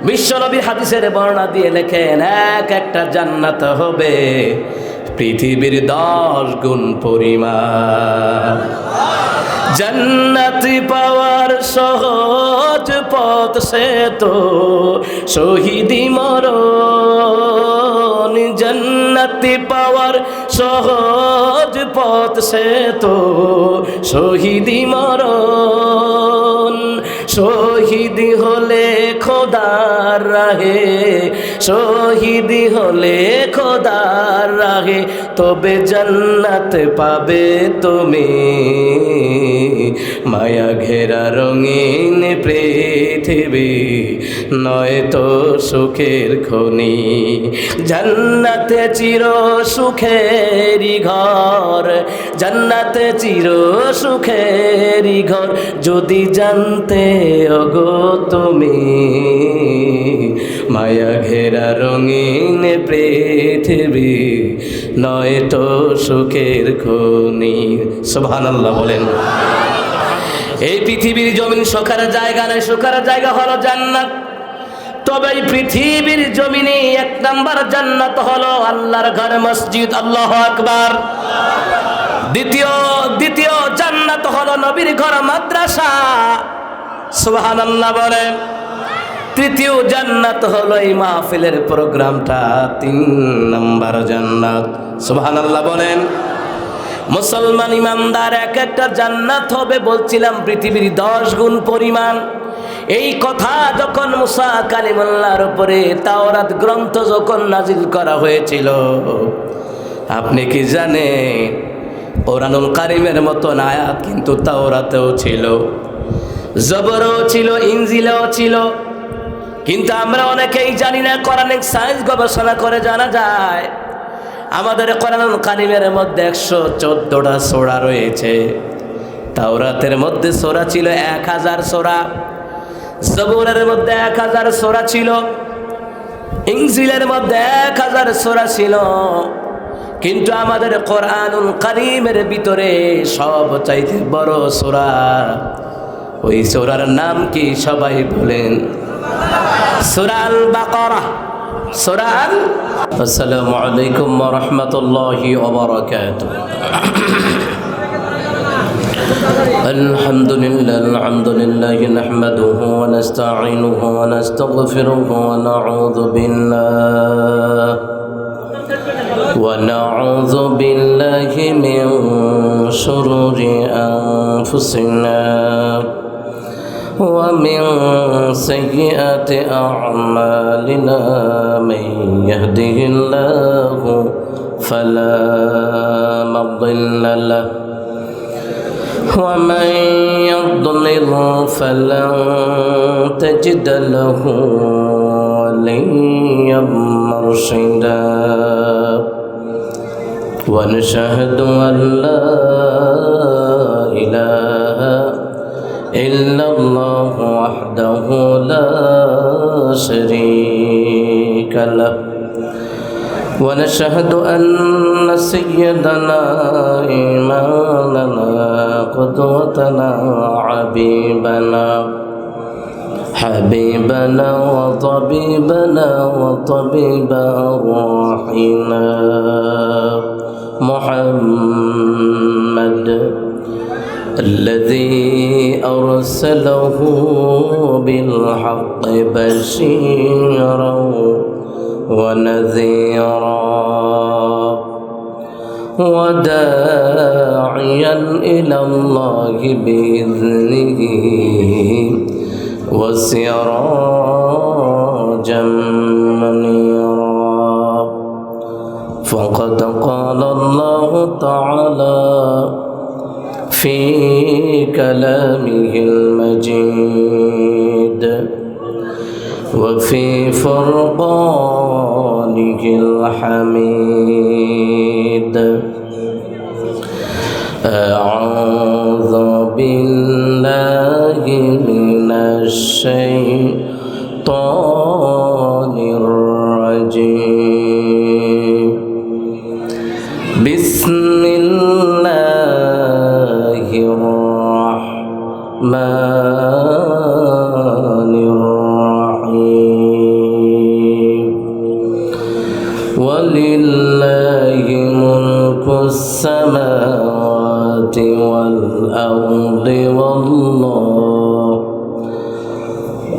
বিশ্বনবী হাদিসের বর্ণনা দিয়ে লেখেন, এক একটা জান্নাত হবে পৃথিবীর 10 গুণ পরিমাণ। জান্নাত পাওয়ার সহজ পথ সে তো শহীদি মরণ। জান্নাত পাওয়ার সহজ পথ সে তো শহীদি মরণ। শহীদ হলে খোদার রাহে, শহীদ হলে খোদার রাহে, তবে জান্নাত পাবে তুমি। মায়া ঘেরা রঙিন পৃথিবী নয় তো সুখের খনি। জান্নাতে চির সুখেরই ঘর, জান্নাতে চির সুখেরই ঘর, যদি জানতে ওগো তুমি। মায়া ঘেরা রঙিন পৃথিবী নয় তো সুখের খনি। সুবহানাল্লাহ বলেন। এই পৃথিবীর জমিন সুখের জায়গা নয়, সুখের জায়গা হলো জান্নাত। তবে এই পৃথিবীর জমিনে 1 নাম্বার জান্নাত হলো আল্লাহর ঘর মসজিদ। আল্লাহু আকবার। দ্বিতীয় জান্নাত হলো নবীর ঘর মাদ্রাসা। সুবহানাল্লাহ বলেন। তৃতীয় জান্নাত হলো এই মাহফিলের প্রোগ্রামটা। 3 নাম্বার জান্নাত। সুবহানাল্লাহ বলেন। মুসলমান ইমানদার এক একটা জান্নাত হবে বলছিলাম পৃথিবীর 10 গুণ পরিমাণ। এই কথা যখন মুসা কালিমুল্লাহর উপরে তাওরাত গ্রন্থ যখন নাজিল করা হয়েছিল, আপনি কি জানেন কোরআনুল কারীমের মতন আয়াত কিন্তু তাওরাতেও ছিল, জবরও ছিল, ইনজিলেও ছিল। কিন্তু আমরা অনেকেই জানি না। কোরআনিক সায়েন্স গবেষণা করে জানা যায় আমাদের কোরআনুল কারীমের মধ্যে 114টা সূরা রয়েছে। তাওরাতের মধ্যে সূরা ছিল 1000 সূরা, জবুরের মধ্যে 1000 সূরা ছিল, ইনজিলের মধ্যে 1000 সূরা ছিল। কিন্তু আমাদের কোরআনুল কারীমের ভিতরে সবচাইতে বড় সূরা, ওই সূরার নাম কি সবাই বলেন? সূরা আল বাকারা। সূরা আল। আসসালামু আলাইকুম ওয়া রাহমাতুল্লাহি ওয়া বারাকাতুহু। আলহামদুলিল্লাহ নাহমাদুহু ওয়া নাস্তাঈনুহু ওয়া নাস্তাগফিরুহু ওয়া নাউযু বিল্লাহি মিন শুরুরি আনফুসিনা ومن سيئات أعمالنا من يهده الله فلا مضل له ومن يضلل فلن تجد له وليا مرشدا ونشهد أن لا إله إلا الله وحده لا شريك له ونشهد أن سيدنا إمامنا قدوتنا حبيبنا وطبيبنا وطبيب أرواحنا محمد الذي أرسله بالحق بشيرا ونذيرا وداعيا إلى الله بإذنه وسراجا منيرا فقد قال الله تعالى في كلامه المجيد وفي فرقانه الحميد أعوذ بالله من الشيطان الرجيم بسم الله الرحمن الرحيم ولله ملك السماوات والأرض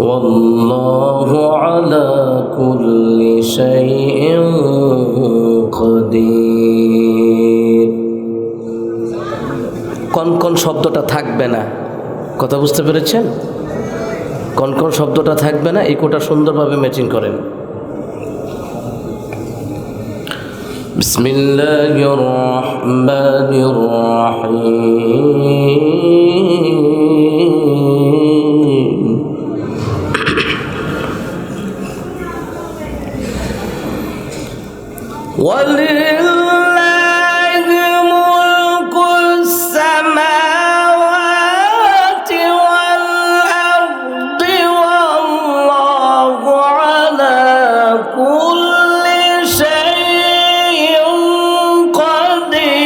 والله على كل شيء قدير। কোন কোন শব্দটা থাকবে না, কথা বুঝতে পেরেছেন? কোন কোন শব্দটা থাকবে না, ইকোটা সুন্দরভাবে ম্যাচিং করেন। বিসমিল্লাহির রহমানির রহিম। ওয়ালিল্লাহি মুলকুস সামাওয়াতি ওয়াল আরদি ওয়াল্লাহু আলা কুল্লি শাইইন কাদির।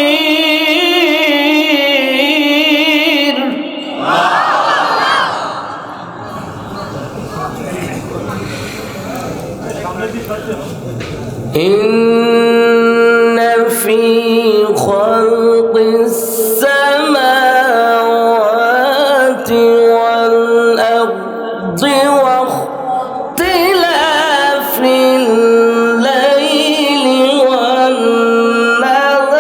إن في خلق السماوات والأرض واختلاف الليل والنهار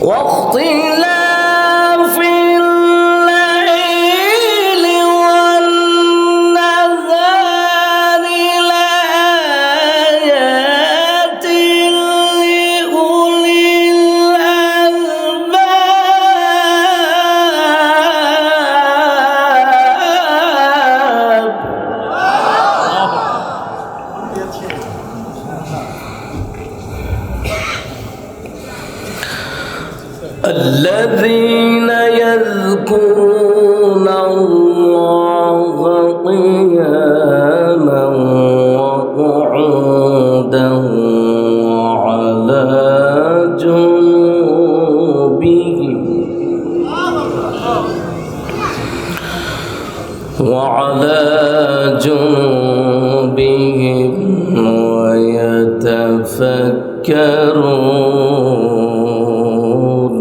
واختلاف الليل والنهار لآيات لأولي الألباب الذين يذكرون الله قياما وقعودا وعلى جنوبهم ويتفكرون.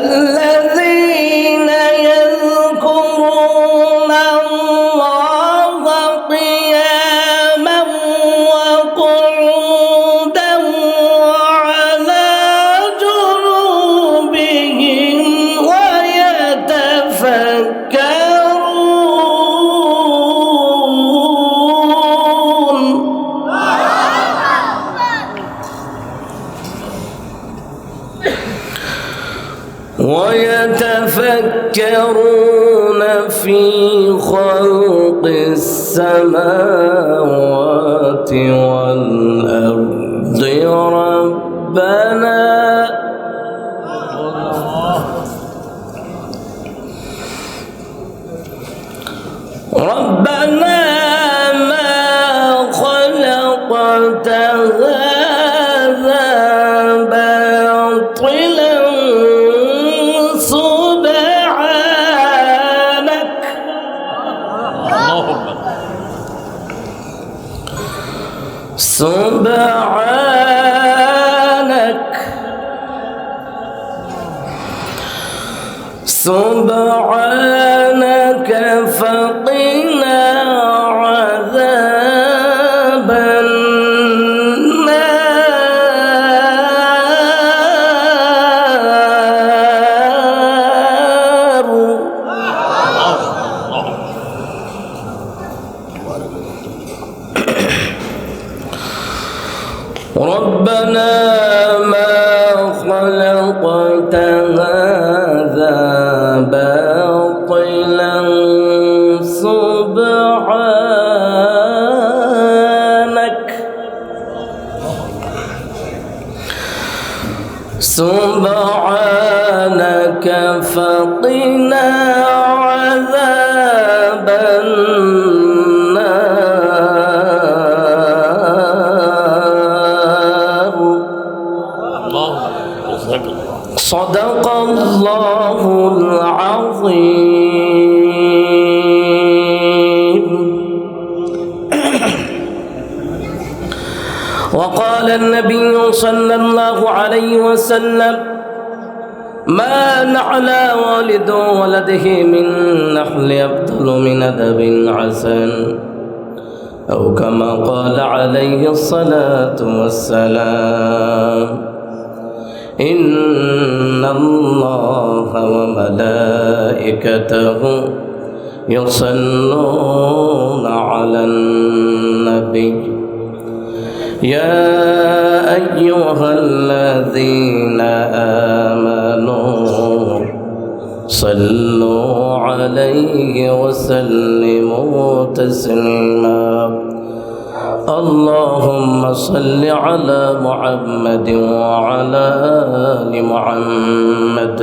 الذين يذكرون الله قياما وقعودا وعلى جنوبهم ويتفكرون في خلق السماوات والأرض ربنا ما خلقت هذا باطلا سبحانك فقنا عذاب النار. ربنا ما خلقت هذا باطلا سبحانك فقنا عذاب النار. صدق الله العظيم. وقال النبي صلى الله عليه وسلم: ما نعلى والد ولده من نحل أفضل من أدب حسن، أو كما قال عليه الصلاة والسلام. إن الله وملائكته يصلون على النبي يا أيها الذين آمنوا صلوا عليه وسلموا تسليما. اللهم صل على محمد وعلى آل محمد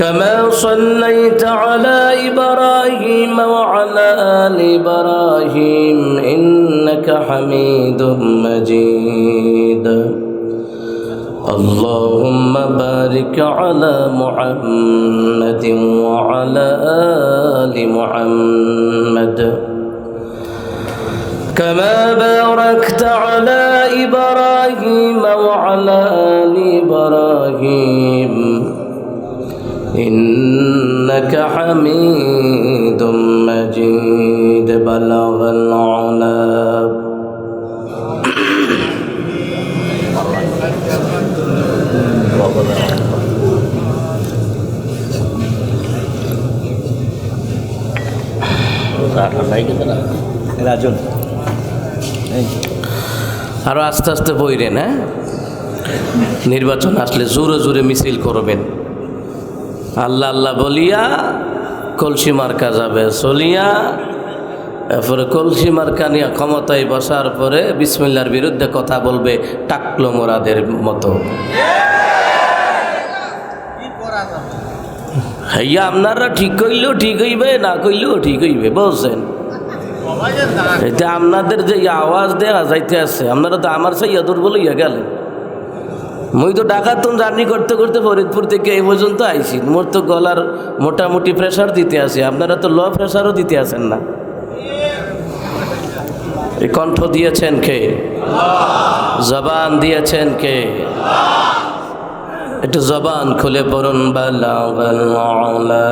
كما صليت على إبراهيم وعلى آل إبراهيم إنك حميد مجيد. اللهم بارك على محمد وعلى آل محمد كما باركت على إبراهيم وعلى آل إبراهيم إنك حميد مجيد. بلغ العلا রাজন আরো আস্তে আস্তে বইরেন। হ্যাঁ, নির্বাচন আসলে জোরে জোরে মিছিল করবেন। আল্লাহ আল্লাহ বলিয়া কলসি মার্কা যাবে চলিয়া, এরপরে কলসি মার্কা নিয়ে ক্ষমতায় বসার পরে বিসমিল্লার বিরুদ্ধে কথা বলবে টাকলো মোরাদের মতো। হইয়া আপনারা ঠিক কইলেও ঠিক হইবে, না কইলেও ঠিক হইবে, বুঝছেন? এটা আপনাদের যে আওয়াজ দেওয়া যাইতে আছে, আপনারা তো আমার সেই দুর্বল হইয়া গেলেন। মুই তো ঢাকাতুন জার্নি করতে করতে ফরিদপুর থেকে এই পর্যন্ত আইছি, মোর তো গলার মোটামুটি প্রেশার দিতে আছে, আপনারা তো লো প্রেশারও দিতে আছেন না। এই কণ্ঠ দিয়েছেন কে? জবান দিয়েছেন কে? একটু জবান খুলে পড়ুন। বালাগাল আলা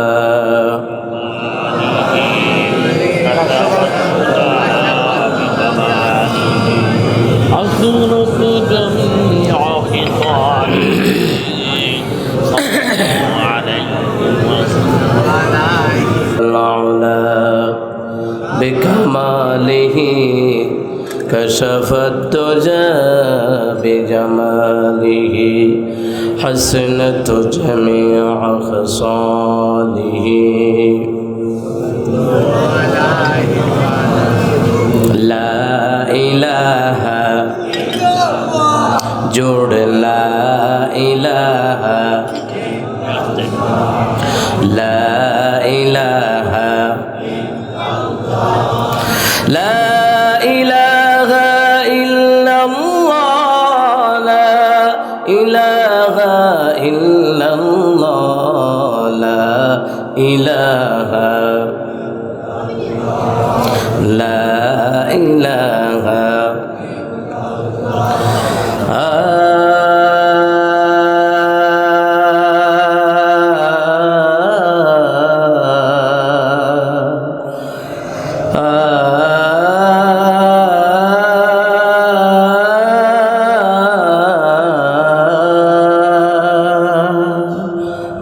بكماله كشف الدجى بجماله حسنت جميع خصاله لا إله جود لا إله لا إله لا إله إلا الله لا إله إلا الله لا إله لا إله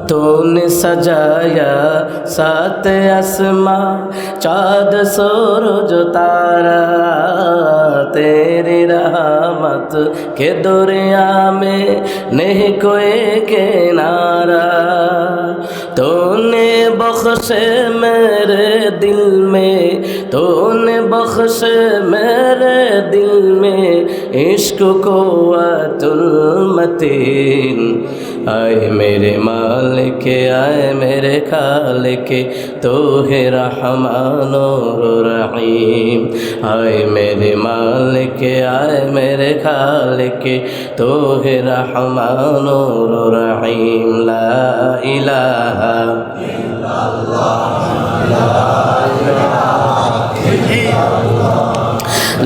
तूने सजाया सात आसमां चाँद सूरज तारा तेरी रहमत के दरिया में नहीं कोई किनारा तूने बख्शे मेरे दिल में तूने बख्शे मेरे दिल में इश्क क़ुव्वतुल मतीन आए मेरे मालिक आए मेरे खालिक तो है रहमान और रहीम आए मेरे मालिक आए मेरे खालिक तो है रहमान और रहीम ला इलाहा इल्लल्लाह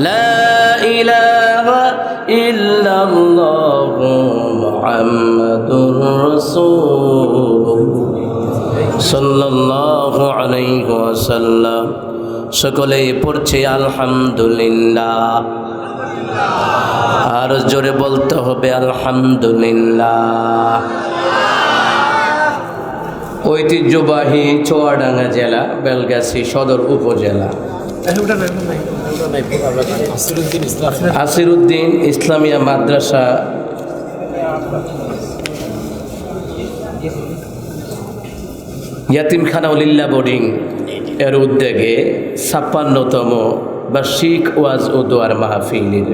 ला इलाहा ইল্লাল্লাহ মুহাম্মাদুর রাসূলুল্লাহ সাল্লাল্লাহু আলাইহি ওয়াসাল্লাম। সকলেই পড়ছে আলহামদুলিল্লাহ, আর জোরে বলতে হবে আলহামদুলিল্লাহ। ঐতিহ্যবাহী চুয়াডাঙ্গা জেলা বেলগাছি সদর উপজেলা আসিরউদ্দিন ইসলামিয়া মাদ্রাসা ইয়াতিমখানা উলিল্লাহ বোর্ডিং এর উদ্যোগে ৫৬তম বার্ষিক ওয়াজ ও দোয়ার মাহফিলের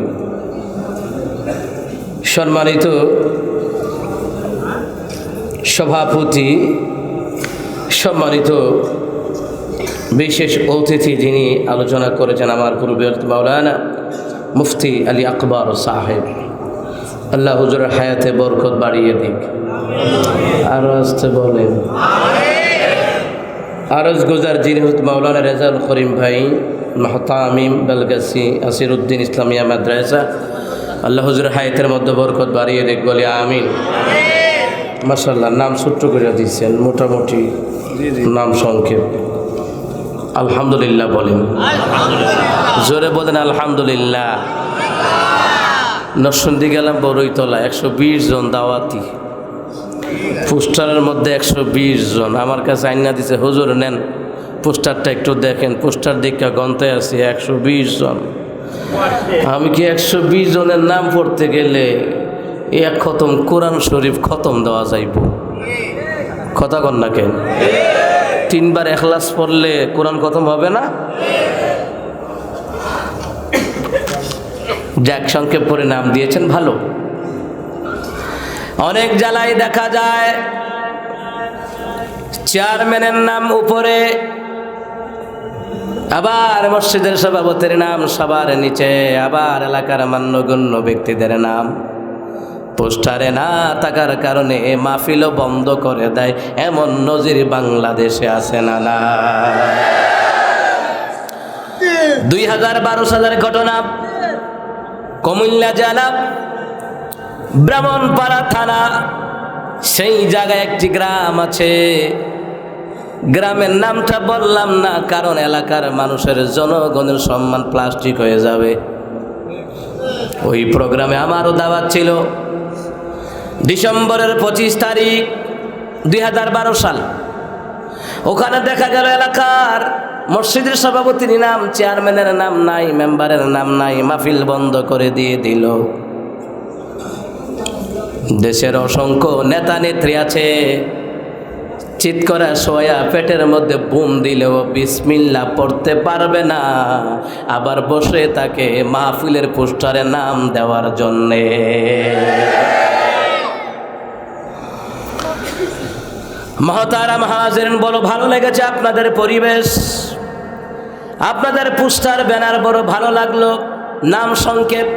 সম্মানিত সভাপতি, সম্মানিত বিশেষ অতিথি যিনি আলোচনা করেছেন আমার পূর্বে মাওলানা মুফতি আলী আকবর সাহেব, আল্লাহ হুজুরের হায়াতে বরকত বাড়িয়ে দিক। আরো আসতে বলেন আরজ গুজার যিনি মাওলানা রেজাউল করিম ভাই মাহতামিম বেলগাছি আসিরউদ্দিন ইসলামিয়া মাদ্রাসা, আল্লাহ হুজুরের হায়াতের মধ্যে বরকত বাড়িয়ে দিক বলে আমিন। মাশাআল্লাহ, নাম ছোট্ট করে দিচ্ছেন, মোটামুটি নাম সংক্ষেপ। আলহামদুলিল্লাহ বলেন, জোরে বলেন আলহামদুলিল্লাহ। নরসিংদী গেলাম বড়ইতলা, 120 জন দাওয়াতি, পোস্টারের মধ্যে 120 জন। আমার কাছে আইনা দিছে, হুজুর নেন পোস্টারটা একটু দেখেন। পোস্টার দীক্ষা গন্তে আছে 120 জন। আমি কি 120 জনের নাম পড়তে গেলে এক খতম কোরআন শরীফ খতম দেওয়া যাইব? কথা কন না কেন? 3 বার ইখলাস পড়লে কোরআন খতম হবে না? যাক, সংক্ষেপ করে নাম দিয়েছেন ভালো। অনেক জ্বালায় দেখা যায় চেয়ারম্যানের নাম উপরে, আবার মসজিদের সভাপতির নাম সবার নিচে, আবার এলাকার মান্যগণ্য ব্যক্তিদের নাম পোস্টারে না থাকার কারণে মাহফিলও বন্ধ করে দেয়। এমন নজির বাংলাদেশে আছে না? না, 2012 সালের ঘটনা, কুমিল্লা জেলা ব্রাহ্মণপাড়া থানা, সেই জায়গায় একটি গ্রাম আছে। গ্রামের নামটা বললাম না, কারণ এলাকার মানুষের জনগণের সম্মান প্লাস্টিক হয়ে যাবে। ওই প্রোগ্রামে আমারও দাওয়াত ছিল। ডিসেম্বরের 25 তারিখ 2012 সাল। ওখানে দেখা গেল এলাকার মসজিদের সভাপতির নাম, চেয়ারম্যানের নাম নাই, মেম্বারের নাম নাই, মাহফিল বন্ধ করে দিয়ে দিল। দেশের অসংখ্য নেতা নেত্রী আছে, চিৎ করা শোয়া পেটের মধ্যে বুম দিলেও বিসমিল্লাহ পড়তে পারবে না, আবার বসে তাকে মাহফিলের পোস্টারে নাম দেওয়ার জন্যে। মহতারাম হাজিরিন, বড় ভালো লেগেছে আপনাদের পরিবেশ, আপনাদের পোস্টার ব্যানার বড় ভালো লাগলো। নাম সংক্ষেপ,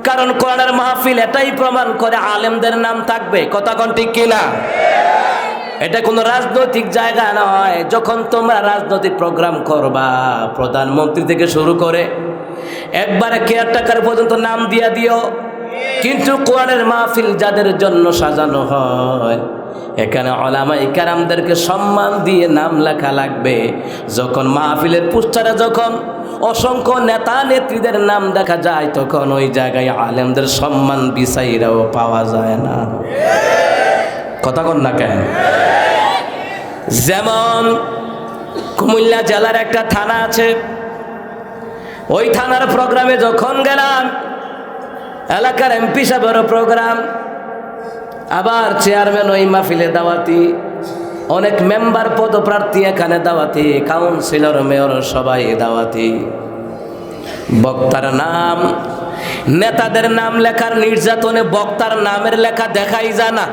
কারণ কোরআনের মাহফিল এটাই প্রমাণ করে আলেমদের নাম থাকবে। কথা কোন ঠিক কিনা? এটা কোনো রাজনৈতিক জায়গা নয়। যখন তোমরা রাজনৈতিক প্রোগ্রাম করবা, প্রধানমন্ত্রী থেকে শুরু করে একবারে কেয়ারটেকার পর্যন্ত নাম দিয়া দিও, কিন্তু কোরআনের মাহফিল যাদের জন্য সাজানো হয়, এখানে উলামায়ে কেরামদেরকে সম্মান দিয়ে নাম লেখা লাগবে। যখন মাহফিলের পোস্টারে যখন অসংখ্য নেতা নেত্রীদের নাম দেখা যায়, তখন ওই জায়গায় আলেমদের সম্মান বিচাইরাও পাওয়া যায় না। কথা কন না কেন? যেমন কুমিল্লা জেলার একটা থানা আছে, ওই থানার প্রোগ্রামে যখন গেলাম, এলাকার এমপি সাহেবের প্রোগ্রাম, আবার চেয়ারম্যান ওই মাহফিলে দাওয়াতি, অনেক মেম্বার পদপ্রার্থী এখানে দাওয়াতি, কাউন্সিলর মেয়র সবাই দাওয়াতি। বক্তার নাম, নেতাদের নাম লেখার নির্যাতনে বক্তার নামের লেখা দেখাই যায় না।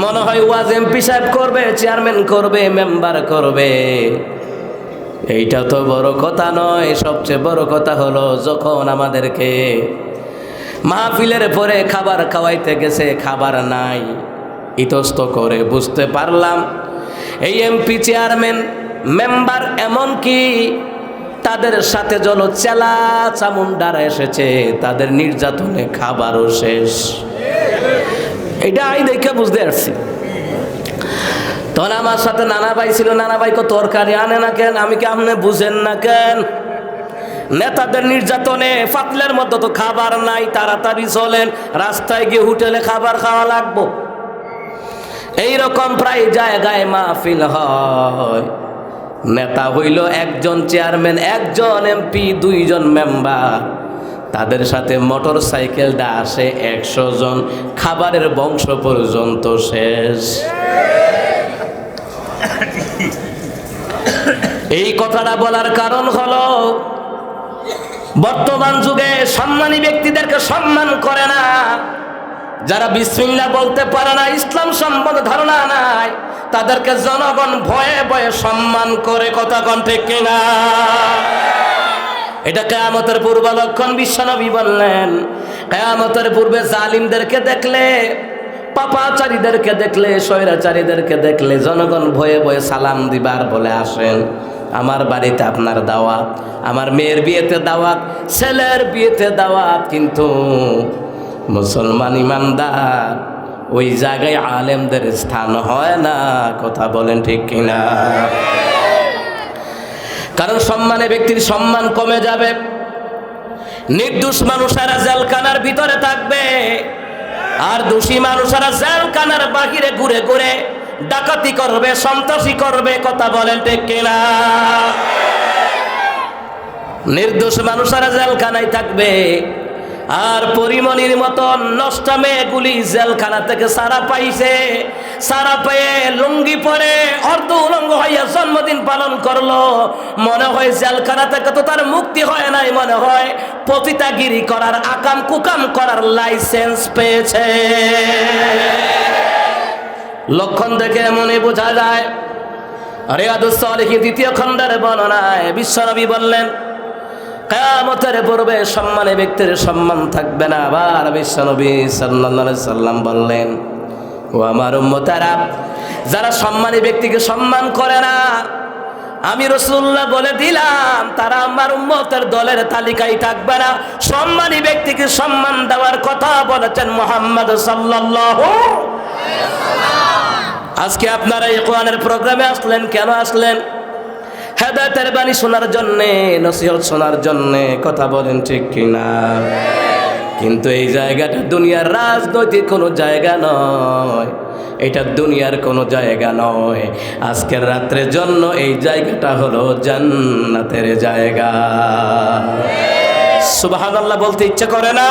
মনে হয় ওয়াজ এমপি সাহেব করবে, চেয়ারম্যান করবে, মেম্বার করবে। এইটা তো বড় কথা নয়। সবচেয়ে বড় কথা হলো যখন আমাদেরকে মাহফিলের পরে খাবার খাওয়াইতে গেছে, খাবার নাই, ইতস্ত করে বুঝতে পারলাম এই এমপি, চেয়ারম্যান, মেম্বার, এমনকি তাদের সাথে জল চেলা চামুন্ডারা এসেছে, তাদের নির্যাতনে খাবারও শেষ। এটা আমি দেখে বুঝতে পারছি। তখন আমার সাথে নানা ভাই ছিল, নানা ভাই কো তরকারি আনে না কেন? আমি কি আপনি বুঝেন না কেন? নেতাদের নির্যাতনে ফাতলের মতো তো খাবার নাই, তাড়াতাড়ি চলেন, রাস্তায় গিয়ে হোটেলে খাবার খাওয়া লাগবো। এইরকম প্রায় জায়গায় মাহফিল হয়। নেতা হইল একজন, চেয়ারম্যান একজন, এমপি 2 জন মেম্বার, তাদের সাথে মোটর সাইকেলটা আসে 100 জন, খাবারের বংশ পর্যন্ত শেষ। এই কথাটা বলার কারণ হলো বর্তমান যুগে সম্মানী ব্যক্তিদেরকে সম্মান করে না। যারা বিসমিল্লাহ বলতে পারে না, ইসলাম সম্বন্ধে ধারণা নাই, তাদেরকে জনগণ ভয়ে ভয়ে সম্মান করে। কথা কোন ঠিক কিনা? এটা কিয়ামতের পূর্ব লক্ষণ। বিশ্বনবী বললেন, কিয়ামতের পূর্বে জালিমদেরকে দেখলে, পাপাচারীদেরকে দেখলে, স্বৈরাচারীদেরকে দেখলে জনগণ ভয়ে ভয়ে সালাম দিবার বলে আসেন, আমার বাড়িতে আপনার দাওয়াত, আমার মেয়ের বিয়েতে দাওয়াত, ছেলের বিয়েতে দাওয়াত। কিন্তু মুসলমান ইমানদার ওই জায়গায় আলেমদের স্থান হয় না। কথা বলেন ঠিক কিনা? কারণ সম্মানে ব্যক্তির সম্মান কমে যাবে। নির্দোষ মানুষেরা জেলখানার ভিতরে থাকবে, আর দোষী মানুষেরা জেলখানার বাহিরে ঘুরে ঘুরে ডাকাতি করবে, সন্ত্রাসী করবে। কথা বলেন ঠিক কিনা? নির্দোষ মানুষেরা জেলখানায় থাকবে, আর পরিমণির মতন নষ্ট মেয়েগুলি জেলখানা থেকে সারা পাইছে, সারা পেয়ে লুঙ্গি পরে অর্ধ উলঙ্গ হইয়া জন্মদিন পালন করলো। মনে হয় জেলখানা থেকে তো তার মুক্তি হয় নাই, মনে হয় পতিতাগিরি করার, আকাম কুকাম করার লাইসেন্স পেয়েছে। লক্ষণ দেখে মনে বোঝা যায়। রিয়াদুস সালিহিন 2য় খণ্ডের বর্ণনায় বিশ্বনবী বললেন, কিয়ামতের পূর্বে সম্মানী ব্যক্তির সম্মান থাকবে না। আবার বিশ্বনবী সাল্লাল্লাহু আলাইহি সাল্লাম বললেন, ও আমার উম্মতেরা, যারা সম্মানী ব্যক্তিকে সম্মান করে না, আমি রাসূলুল্লাহ বলে দিলাম তারা আমার উম্মতের দলের তালিকায় থাকবে না। সম্মানী ব্যক্তিকে সম্মান দেওয়ার কথা বলেছেন মুহাম্মদ সাল্লাল্লাহু আলাইহি ওয়াসাল্লাম। আজকে আপনারা এই কোরআনের প্রোগ্রামে আসলেন, কেন আসলেন? হেদায়েতের বাণী শোনার জন্যে, নসিহত শোনার জন্যে। কথা বলেন ঠিক কিনা? কিন্তু এই জায়গাটা দুনিয়ার রাজনৈতিক কোনো জায়গা নয়, এটা দুনিয়ার কোনো জায়গা নয়। আজকের রাত্রের জন্য এই জায়গাটা হলো জান্নাতের জায়গা। সুবহানাল্লাহ বলতে ইচ্ছা করে না?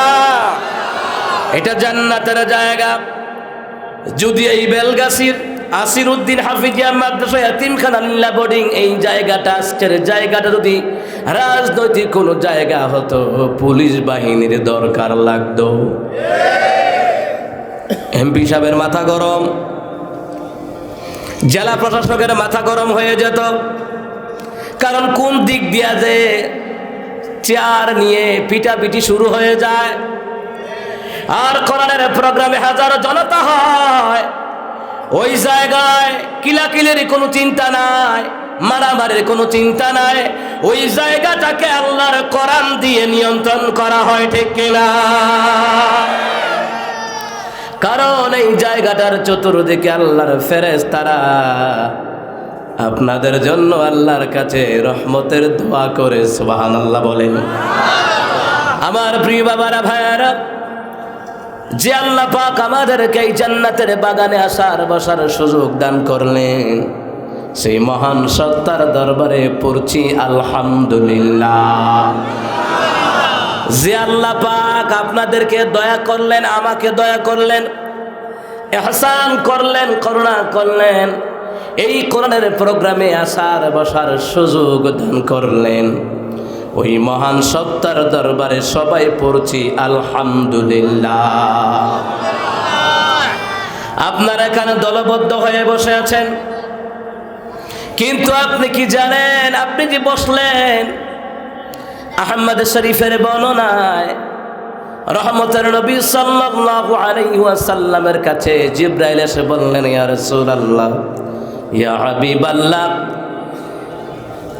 এটা জান্নাতের জায়গা। যদি এই বেলগাছির আসিরউদ্দিন হাফিজিয়া মাদ্রাসা ইয়াতিমখানা লিল্লাহ বোর্ডিং, এই জায়গাটা, আজকের জায়গাটা যদি রাজনৈতিক কোনো জায়গা হতো, পুলিশ বাহিনীর দরকার লাগতো। এমপি সাহেবের মাথা গরম, জেলা প্রশাসকের মাথা গরম হয়ে যেত। কারণ কোন দিক দিয়া যে চেয়ার নিয়ে পিটাপিটি শুরু হয়ে যায়। আর কোরআনের প্রোগ্রামে হাজারো জনতা হয়, ওই জায়গায় কিলাকিলের কোনো চিন্তা নাই, মারামারির কোনো চিন্তা নাই। ওই জায়গাটাকে আল্লাহর কোরআন দিয়ে নিয়ন্ত্রণ করা হয়, ঠিক কিনা? কারণ এই জায়গাটার চতুর্দিকে আল্লাহর ফেরেশতারা আপনাদের জন্য আল্লাহর কাছে রহমতের দোয়া করে। সুবহানাল্লাহ বলেন। আমার প্রিয় বাবারা, ভাইয়ারা, যে আল্লাহ পাক আমাদেরকে এই জান্নাতের বাগানে আসার বসার সুযোগ দান করলেন, সেই মহান সত্তার দরবারে পড়ছি আলহামদুলিল্লাহ। যে আল্লাহ পাক আপনাদেরকে দয়া করলেন, আমাকে দয়া করলেন, ইহসান করলেন, করুণা করলেন, এই কোরআনের প্রোগ্রামে আসার বসার সুযোগ দান করলেন, ওই মহান সত্তার দরবারে সবাই পড়ছি আলহামদুলিল্লাহ। আপনারা এখানে দলবদ্ধ হয়ে বসে আছেন, কিন্তু আপনি কি জানেন, আপনি যে বসলেন, আহমদ শরীফের বর্ণনায় রহমতের নবী সাল্লাল্লাহু আলাইহি ওয়াসাল্লামের কাছে জিবরাইল এসে বললেন, ইয়া রাসূলুল্লাহ, ইয়া হাবিবাল্লাহ,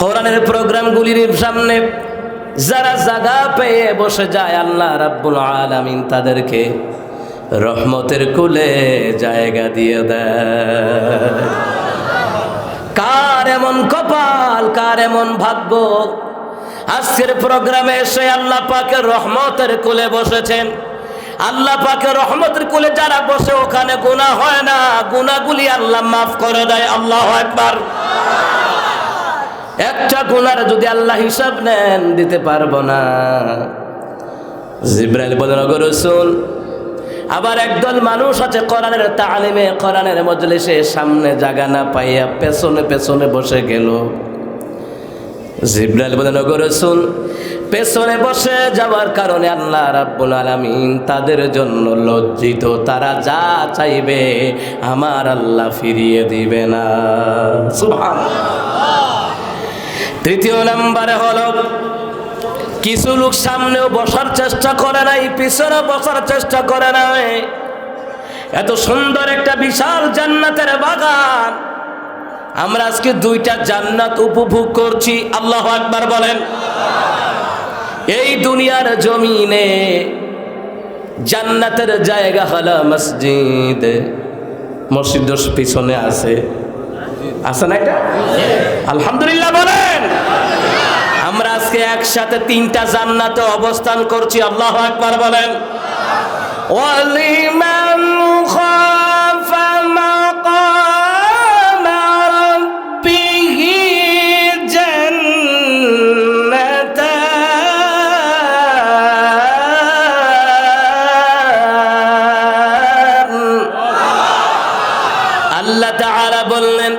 কোরআনের প্রোগ্রামগুলির সামনে যারা জায়গা পেয়ে বসে যায়, আল্লাহ রাব্বুল আলামিন তাদেরকে রহমতের কুলে জায়গা দিয়ে দেয়। কার এমন কপাল, কার এমন ভাগ্য, আজকের প্রোগ্রামে এসে আল্লাহ পাকের রহমতের কুলে বসেছেন। আল্লাহ পাকের রহমতের কুলে যারা বসে, ওখানে গুনাহ হয় না, গুনাহগুলি আল্লাহ মাফ করে দেয়। আল্লাহু আকবার। একটা গুনার যদি আল্লাহ হিসাব নেন, দিতে পারবো না। জিবরাইল বলেন, ওগো রাসূল, আবার একদল মানুষ আছে কোরআনের তালিমে, কোরআনের মজলিসে সামনে জায়গা না পাইয়া পেছনে পেছনে বসে গেল। জিবরাইল বলেন, ওগো রাসূল, পেছনে বসে যাওয়ার কারণে আল্লাহ রাব্বুল আলামিন তাদের জন্য লজ্জিত। তারা যা চাইবে আমার আল্লাহ ফিরিয়ে দিবে না। সুবহানাল্লাহ। তৃতীয় নম্বরে হলো, কিছু লোক সামনেও বসার চেষ্টা করে নাই, পিছনে বসার চেষ্টা করে নাই। এত সুন্দর একটা বিশাল জান্নাতের বাগান, আমরা আজকে দুইটা জান্নাত উপভোগ করছি। আল্লাহু আকবার বলেন। এই দুনিয়ার জমিনে জান্নাতের জায়গা হলো মসজিদ। মসজিদের পিছনে আছে না এটা? আলহামদুলিল্লাহ বলেন। আমরা আজকে একসাথে তিনটা জান্নাতে অবস্থান করছি। আল্লাহু আকবার বলেন। ওয়ালিমান খাফা মাকাম রাব্বিহি জান্নাতান। আল্লাহ তাআলা বললেন,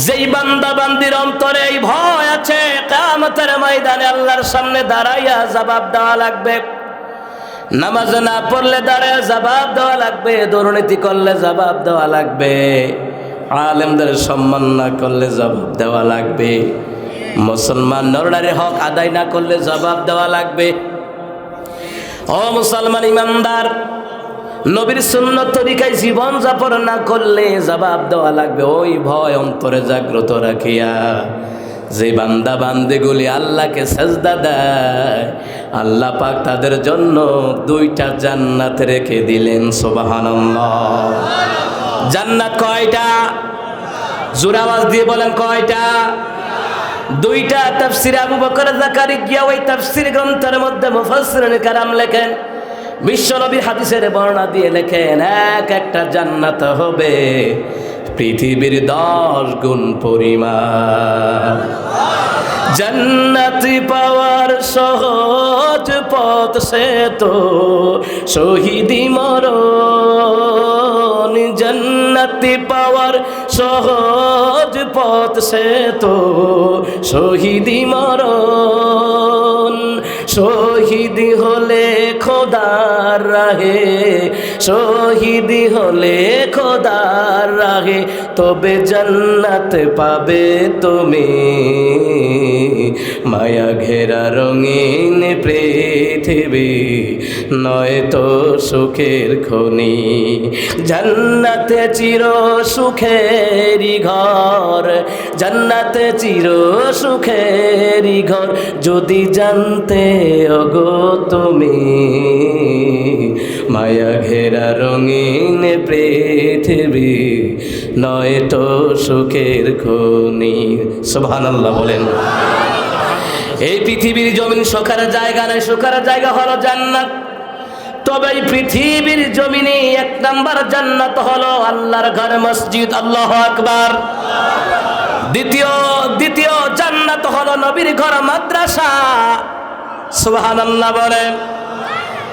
যেই বান্দা বান্দির অন্তরে এই ভয় আছে, কিয়ামতের ময়দানে আল্লাহর সামনে দাঁড়াইয়া জবাব দেওয়া লাগবে। নামাজ না পড়লে দাঁড়ায় জবাব দেওয়া লাগবে, দুর্নীতি করলে জবাব দেওয়া লাগবে, আলেমদের সম্মান না করলে জবাব দেওয়া লাগবে, মুসলমান নরনারীর হক আদায় না করলে জবাব দেওয়া লাগবে। ও মুসলমান ইমানদার, নবীর সুন্নত তরিকায় জীবন যাপন না করলে জবাব দেওয়া লাগবে। ওই ভয় অন্তরে জাগ্রত রাখিয়া যে বান্দা বান্দিগুলি আল্লাহকে সেজদা দেয়, আল্লাহ পাক তাদের জন্য দুইটা জান্নাত রেখে দিলেন। সুবহানাল্লাহ। জান্নাত কয়টা? জোরে আওয়াজ দিয়ে বলেন, কয়টা? দুইটা। তাফসীর আবু বকর যাকারিয়া ওই তাফসীর গ্রন্থের মধ্যে মুফাসসিরিন কেরাম লেখেন, বিশ্বনবীর হাদিসের বর্ণনা দিয়ে লেখেন, এক একটা জান্নাত হবে পৃথিবীর 10 গুণ পরিমাণ। জান্নাত পাওয়ার সহজ পথ সে তো শহীদি মরণ। জান্নাত পাওয়ার সহজ পথ সে তো শহীদি মরণ। শহীদ হলে খোদার রাহে, শহীদ হলে খোদার রাহে, তবে জান্নাত পাবে তুমি। মায়া ঘেরা রঙিন পৃথিবী নয় তো সুখের খনি। জান্নাতে চির সুখেরই ঘর, জান্নাতে চির সুখেরই ঘর, যদি জানতে ওগো তুমি। মায়া ঘেরা রঙিন পৃথিবী নয় তো সুখের খনি। সুবহানাল্লাহ বলেন। এই পৃথিবীর জমিন সুখের জায়গা নয়, সুখের জায়গা হলো জান্নাত। তবে এই পৃথিবীর জমিনে 1 নাম্বার জান্নাত হলো আল্লাহর ঘর, মসজিদ। আল্লাহু আকবার। দ্বিতীয় জান্নাত হলো নবীর ঘর, মাদ্রাসা। সুবহানাল্লাহ বলেন।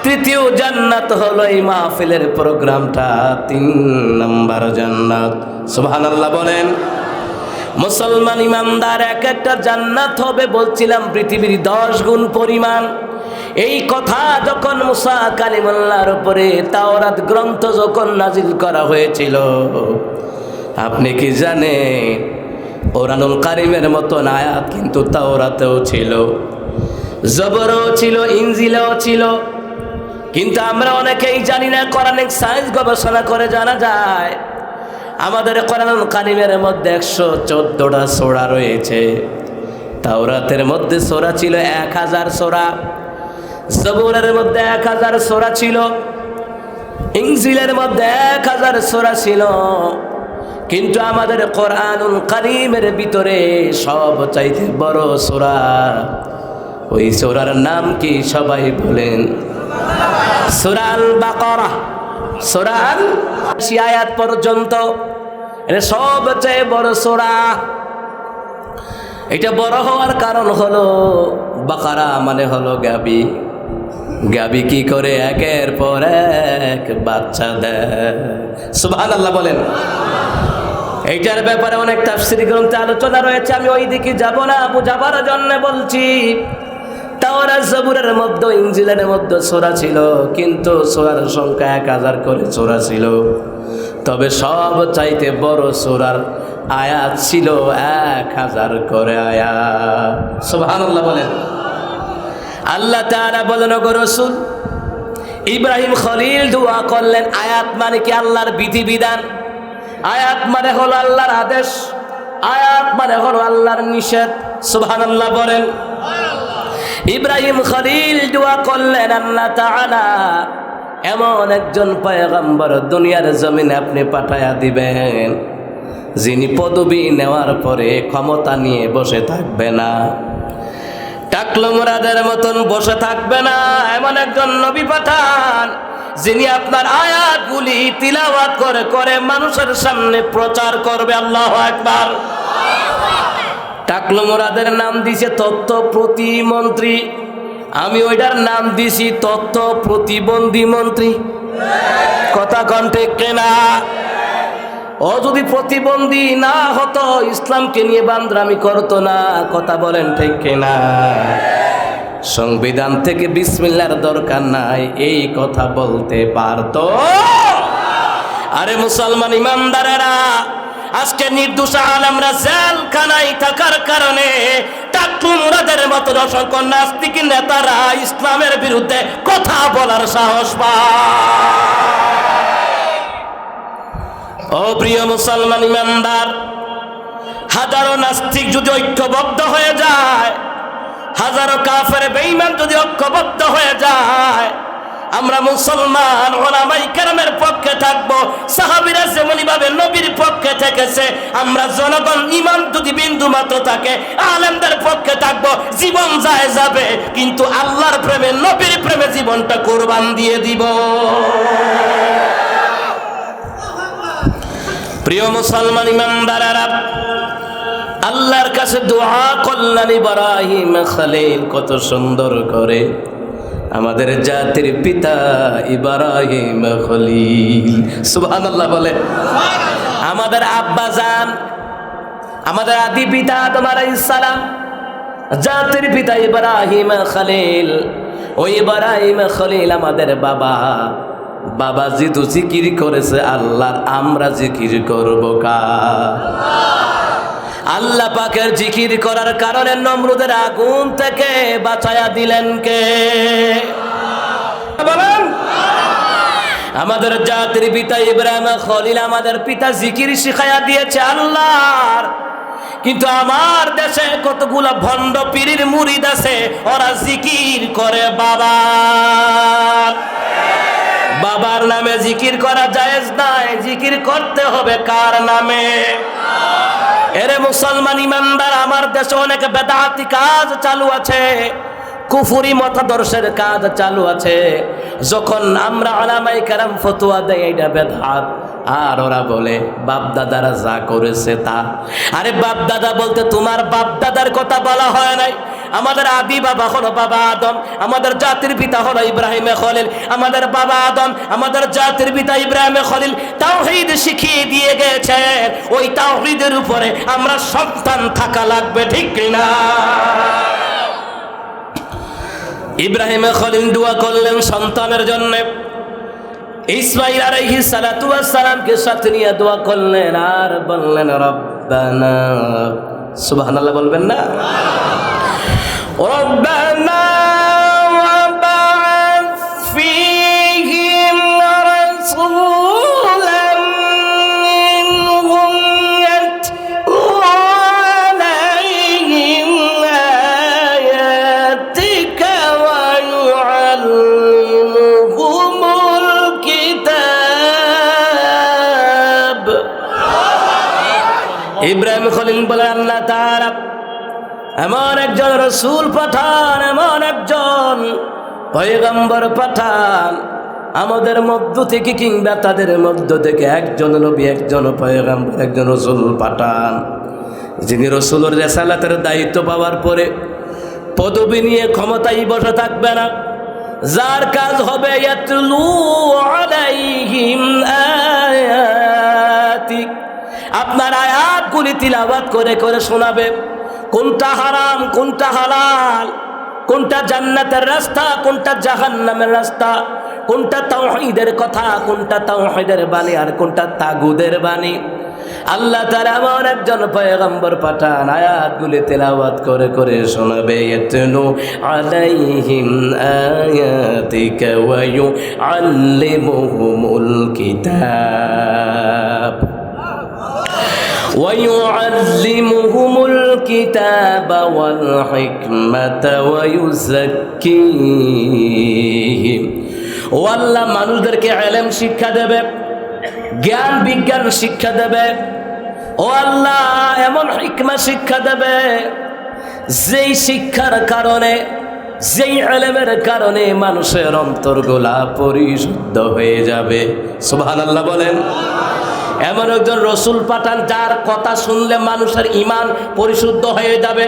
তৃতীয় জান্নাত হলো এই মাহফিলের প্রোগ্রামটা, 3 নাম্বার জান্নাত। সুবহানাল্লাহ বলেন। মুসলমান ইমানদার, এক একটা জান্নাত হবে বলছিলাম পৃথিবীর 10 গুণ পরিমাণ। এই কথা যখন মুসা কালিমুল্লাহর উপরে তাওরাত গ্রন্থ যখন নাজিল করা হয়েছিল, আপনি কি জানেন কোরআনুল কারীমের মতন আয়াত কিন্তু তাওরাতেও ছিল, জবরও ছিল, ইনজিলেও ছিল। কিন্তু আমরা অনেকেই জানি না। কোরআনিক সায়েন্স গবেষণা করে জানা যায় আমাদের কোরআনুল কারীমের মধ্যে 114টা সূরা রয়েছে। তাওরাতের মধ্যে সূরা ছিল 1000 সূরা, জবুরের মধ্যে 1000 সূরা ছিল, ইনজিলের মধ্যে 1000 সূরা ছিল। কিন্তু আমাদের কোরআনুল কারীমের ভিতরে সবচাইতে বড় সূরা, ওই সূরার নাম কি সবাই বলেন? সূরা আল বাকারা। সূরা আল আয়াত পর্যন্ত এটা সবচেয়ে বড় সূরা। এটা বড় হওয়ার কারণ হলো বাকারা মানে হলো গাবি। গাবি কি করে একের পর এক বাচ্চা দেয়। সুবহানাল্লাহ বলেন। এইটার ব্যাপারে অনেক তাফসীরি গ্রন্থে আলোচনা রয়েছে, আমি ওই দিকে যাব না, বুঝাবার জন্য বলছি। তাওরাত জবুরের মধ্যে, ইনজিলের মধ্যে সূরা ছিল, কিন্তু সূরার সংখ্যা 1000 করে সূরা ছিল। তবে সব চাইতে বড় সূরার আয়াত ছিল 1000 করে আয়াত। সুবহানাল্লাহ বলেন। আল্লাহ তাআলা বলেন, ওগো রাসূল, ইব্রাহিম খলিল দোয়া করলেন। আয়াত মানে কি? আল্লাহর বিধিবিধান। আয়াত মানে হলো আল্লাহর আদেশ, আয়াত মানে হলো আল্লাহর নিষেধ। সুবহানাল্লাহ বলেন। ইব্রাহিম খলিল দোয়া করলেন, আল্লাহ তাআলা এমন একজন পয়গম্বর দুনিয়ার জমিনে আপনি পাঠায়া দিবেন, যিনি পদবি নেওয়ার পরে ক্ষমতা নিয়ে বসে থাকবে না, টাকলো মুরাদের মতন বসে থাকবে না। এমন একজন নবী পাঠান, যিনি আপনার আয়াতগুলি তিলাওয়াত করে করে মানুষের সামনে প্রচার করবে। আল্লাহু আকবার। টাকলো মুরাদের নাম দিয়েছে তথ্য প্রতিমন্ত্রী, আমি ওইটার নাম দিছি তথ্য প্রতিবন্ধী মন্ত্রী। কথা কণ্ঠে কেনা। ও যদি প্রতিবন্ধী না হতো, ইসলামকে নিয়ে বান্দরামি করতো না। কথা বলেন ঠিক কিনা? সংবিধান থেকে বিসমিল্লাহর দরকার নাই, এই কথা বলতে পারতো। আরে মুসলমান ইমানদারেরা, আজকে নির্দোষ আলেমরা জেলখানায় থাকার কারণে টাকলু মুরাদের মতো অসংখ্য নাস্তিক নেতারা ইসলামের বিরুদ্ধে কথা বলার সাহস পায়। ও প্রিয় মুসলমান ইমানদার, হাজারো নাস্তিক যদি ঐক্যবদ্ধ হয়ে যায়, হাজারো কাফের বেঈমান যদি ঐক্যবদ্ধ হয়ে যায়, আমরা মুসলমান ওলামায়ে কেরামের পক্ষে থাকবো। সাহাবীরা যেমনি ভাবে নবীর পক্ষে থেকেছে, আমরা জনগণ ঈমান যদি বিন্দু মাত্র থাকে আলেমদের পক্ষে থাকবো। জীবন যায় যাবে, কিন্তু আল্লাহর প্রেমে, নবীর প্রেমে জীবনটা কুরবান দিয়ে দিব। প্রিয় মুসলমান ইমানদারেরা, আল্লাহর কাছে দোয়া করলেন ইব্রাহিম খলিল কত সুন্দর করে। আমাদের জাতির পিতা ইব্রাহিম খলিল, সুবহানাল্লাহ বলে। আমাদের আব্বা জান, আমাদের আদি পিতা আদম আলাইহিস সালাম, জাতির পিতা ইব্রাহিম খলিল। ওই ইব্রাহিম খলিল আমাদের বাবা। বাবা যেহেতু জিকির করেছে আল্লাহর, আমরা জিকির করব কার? আল্লাহ পাকের জিকির করার কারণে নমরুদের আগুন থেকে বাঁচায়া দিলেন কে? বলেন। আমাদের জাতির পিতা ইব্রাহিম খলিল, আমাদের পিতা জিকির শিখায়া দিয়েছে আল্লাহর। কিন্তু আমার দেশে কতগুলো ভণ্ড পীরের মুরিদ আছে, ওরা জিকির করে বাবার। বাবার নামে জিকির করা জায়েজ নাই, জিকির করতে হবে কার নামে? এরে মুসলমান ইমানদার, আমার দেশে অনেক বেদাতি কাজ চালু আছে, কুফরি মতাদর্শের কাজ চালু আছে। যখন আমরা উলামায়ে কেরাম ফতোয়া দেই এটা বেদাত, আর ওরা বলে বাপ দাদারা যা করেছে তা। আরে বাপ দাদা বলতে তোমার বাপ দাদার কথা বলা হয় নাই। আমাদের আদি বাবা হলো বাবা আদম, আমাদের জাতির পিতা হলো ইব্রাহিম খলিল। আমাদের বাবা আদম, আমাদের জাতির পিতা ইব্রাহিম খলিল তাওহীদ শিখিয়ে দিয়ে গেছে। ওই তাওহীদের উপরে আমরা সন্তান থাকা লাগবে, ঠিক কিনা? ইব্রাহিম খলিল দোয়া করলেন সন্তানের জন্য, ইসমাঈল আলাইহিস সালাতু ওয়াস সালামকে সাথে নিয়ে দোয়া করলেন আর বললেন রব্বানা, সুবহানাল্লাহ বলবেন না? রব্বানা ওয়াবআথ ফীহিম রাসূলান মিনহুম ইয়াতলু আলাইহিম আয়াতিকা ওয়া ইউআল্লিমুহুমুল কিতাব। ইব্রাহিম খলিল বলে, আল্লাহ তাআলা এমন একজন রাসূল পাঠান, এমন একজন পয়গম্বর পাঠান আমাদের মধ্য থেকে, কিংবা তাদের মধ্য থেকে একজন নবী, একজন পয়গম্বর, একজন রাসূল পাঠান, যিনি রাসূলের রিসালাতের দায়িত্ব পাওয়ার পরে পদবি নিয়ে ক্ষমতায় বসে থাকবে না, যার কাজ হবে ইয়াতলু আলাইহিম আয়াতি, আপনার আয়াতগুলি তিলাওয়াত করে করে শোনাবে, কোনটা হারাম কোনটা হালাল, কোনটা জান্নাতের রাস্তা কোনটা জাহান্নামের রাস্তা, কোনটা তাওহীদের কথা কোনটা তাওহীদের বাণী আর কোনটা তাগুদের বাণী। আল্লাহ তাআলা এমন একজন পয়গম্বর পাঠান, আয়াতগুলি তেলাওয়াত করে করে শোনাবে। ইয়াতলু আলাইহিম আয়াতিকা ওয়া ইউআল্লিমুহুমুল কিতাব ويعلمهم الكتاب والحكمة ويزكيهم। ও আল্লাহ মানুষদেরকে ইলম শিক্ষা দেবে, জ্ঞান বিজ্ঞান শিক্ষা দেবে। ও আল্লাহ এমন হিকমা শিক্ষা দেবে, যেই শিক্ষার কারণে, যেই ইলমের কারণে মানুষের অন্তরগুলা পরিশুদ্ধ হয়ে যাবে। সুবহানাল্লাহ বলেন। এমন একজন রসুল পাঠান যার কথা শুনলে মানুষের ঈমান পরিশুদ্ধ হয়ে যাবে,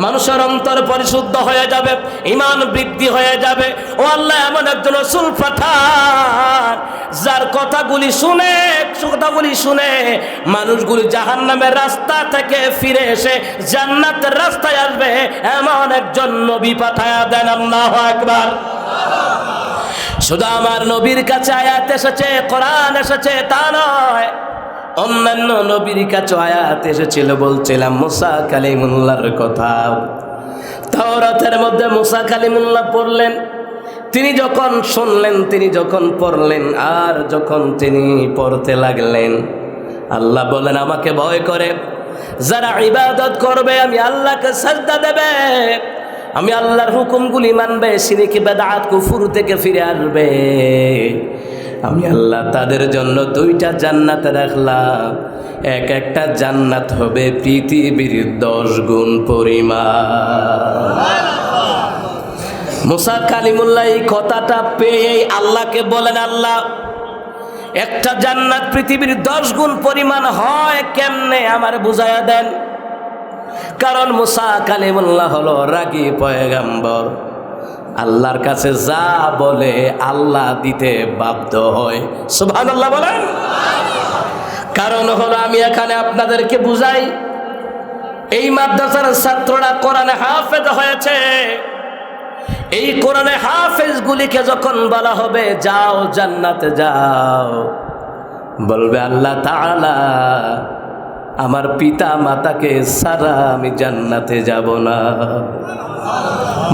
মানুষের অন্তর পরিশুদ্ধ হয়ে যাবে, ঈমান বৃদ্ধি হয়ে যাবে। ও আল্লাহ এমন একজন রসুল পাঠান যার কথাগুলি শুনে মানুষগুলি জাহান্নামের রাস্তা থেকে ফিরে এসে জান্নাতের রাস্তায় আসবে, এমন একজন নবী পাঠায়া দেন। আল্লাহু আকবার। শুধু আমার নবীর কাছে আয়াত এসেছে, কোরআন এসেছে তা নয়, অন্যান্য নবীর কাছে আয়াত এসেছিল। বলছিলাম মুসা কালিমুল্লাহর কথা। তাওরাতের মধ্যে মুসা কালিমুল্লাহ পড়লেন, তিনি যখন শুনলেন, তিনি যখন পড়লেন, আর যখন তিনি পড়তে লাগলেন, আল্লাহ বলেন আমাকে ভয় করে যারা ইবাদত করবে, আমি আল্লাহকে সাজদা দেবে, আমি আল্লাহর হুকুমগুলি মানবে, শিরক বিদআত কুফর থেকে ফিরে আসবে, আমি আল্লাহ তাদের জন্য দুইটা জান্নাত রাখলাম, এক একটা জান্নাত হবে পৃথিবীর 10 গুণ পরিমাণ। মুসা কালিমুল্লাহ এই কথাটা পেয়ে আল্লাহকে বলেন, আল্লাহ একটা জান্নাত পৃথিবীর 10 গুণ পরিমাণ হয় কেমনে, আমার বুঝায়া দেন। কারণ মুসা কালিমুল্লাহ হলো রাগী পয়গম্বর, আল্লাহর কাছে যা বলে আল্লাহ দিতে বাধ্য হয়। সুবহানাল্লাহ বলেন। কারণ হলো আমি এখানে আপনাদেরকে বুঝাই, এই মাদ্রাসার ছাত্ররা কোরআনে হাফেজ হয়েছে, এই কোরআনে হাফেজগুলিকে যখন বলা হবে যাও জান্নাতে যাও, বলবে আল্লাহ তাআলা আমার পিতা মাতাকে ছাড়া আমি জান্নাতে যাব না।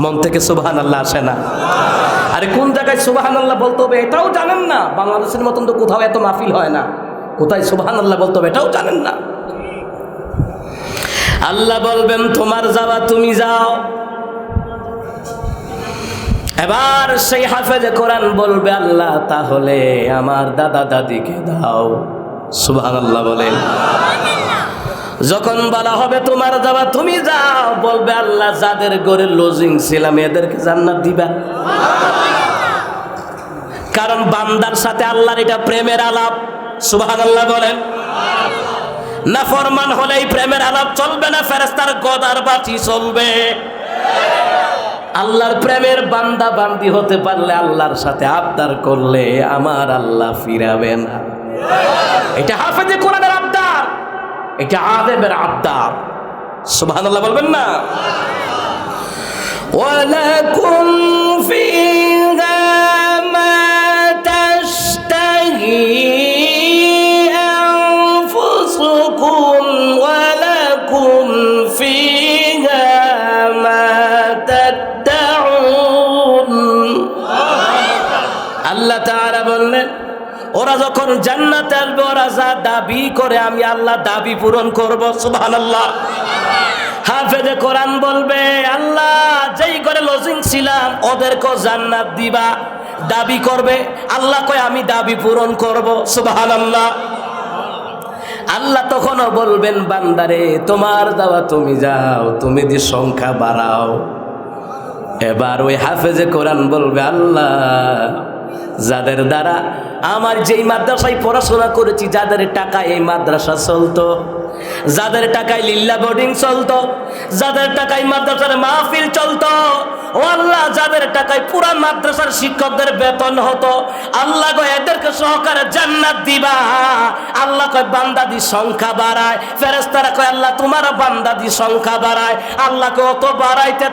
মন থেকে সুবহানাল্লাহ আসে না? আরে কোন জায়গায় সুবহানাল্লাহ বলতে হবে এটাও জানেন না? বাংলাদেশের মতন তো কোথাও এত মাহফিল হয় না, কোথায় সুবহানাল্লাহ বলতে হবে এটাও জানেন না। আল্লাহ বলবেন তোমার যাওয়া তুমি যাও। এবার সেই হাফেজে কোরআন বলবে আল্লাহ তাহলে আমার দাদা দাদিকে দাও। সুবহানাল্লাহ বলেন। যখন বলা হবে তোমার যাওয়া তুমি যাও, বলবে আল্লাহ যাদের ঘরে লজিং ছিলাম এদেরকে জান্নাত দিবা। কারণ বান্দার সাথে আল্লাহর এটা প্রেমের আলাপ। সুবহানাল্লাহ বলেন। নাফরমান হলে এই প্রেমের আলাপ চলবে না, ফেরেশতার গদার বাতি চলবে। আল্লাহর প্রেমের বান্দা বান্দি হতে পারলে, আল্লাহর সাথে আবদার করলে আমার আল্লাহ ফিরাবে না। এটা হাফেজে কোরআনের আবদার, এটা আলেমের আবদার। সুবহানাল্লাহ বলবেন না? ওয়ালাকুম فيها ما تشتهي أنفسكم ولكم فيها ما تدعون আল্লাহ তাআলা বললেন ওরা যখন জান্নাতে আসবে ওরা যা দাবি করে আমি আল্লাহ দাবি পূরণ করব সুবহানাল্লাহ হাফেজে কোরআন বলবে আল্লাহ যেই করে লজিং ছিলাম ওদেরকেও জান্নাত দিবা দাবি করবে আল্লাহ কয় আমি দাবি পূরণ করব সুবহানাল্লাহ আল্লাহ তখনও বলবেন বান্দারে তোমার দাওয়া তুমি যাও তুমি দি সংখ্যা বাড়াও এবার ওই হাফেজে কোরআন বলবে আল্লাহ যাদের দ্বারা আমার যেই মাদ্রাসায় পড়াশোনা করেছি যাদের টাকায় এই মাদ্রাসা চলতো যাদের টাকায় লিল্লা বোর্ডিং চলতো যাদের টাকায় মাদ্রাসার মাহফিল চলতো ও আল্লাহ যাদের টাকায় পুরা মাদ্রাসার শিক্ষকদের বেতন হতো আল্লাহ গো এদেরকে সহকারে জান্নাত দিবা আল্লাহ কয় বান্দাদি সংখ্যা বাড়ায় ফেরেশতারা কয় আল্লাহ তোমার বান্দাদি সংখ্যা বাড়ায় আল্লাহকে অত বাড়াইতে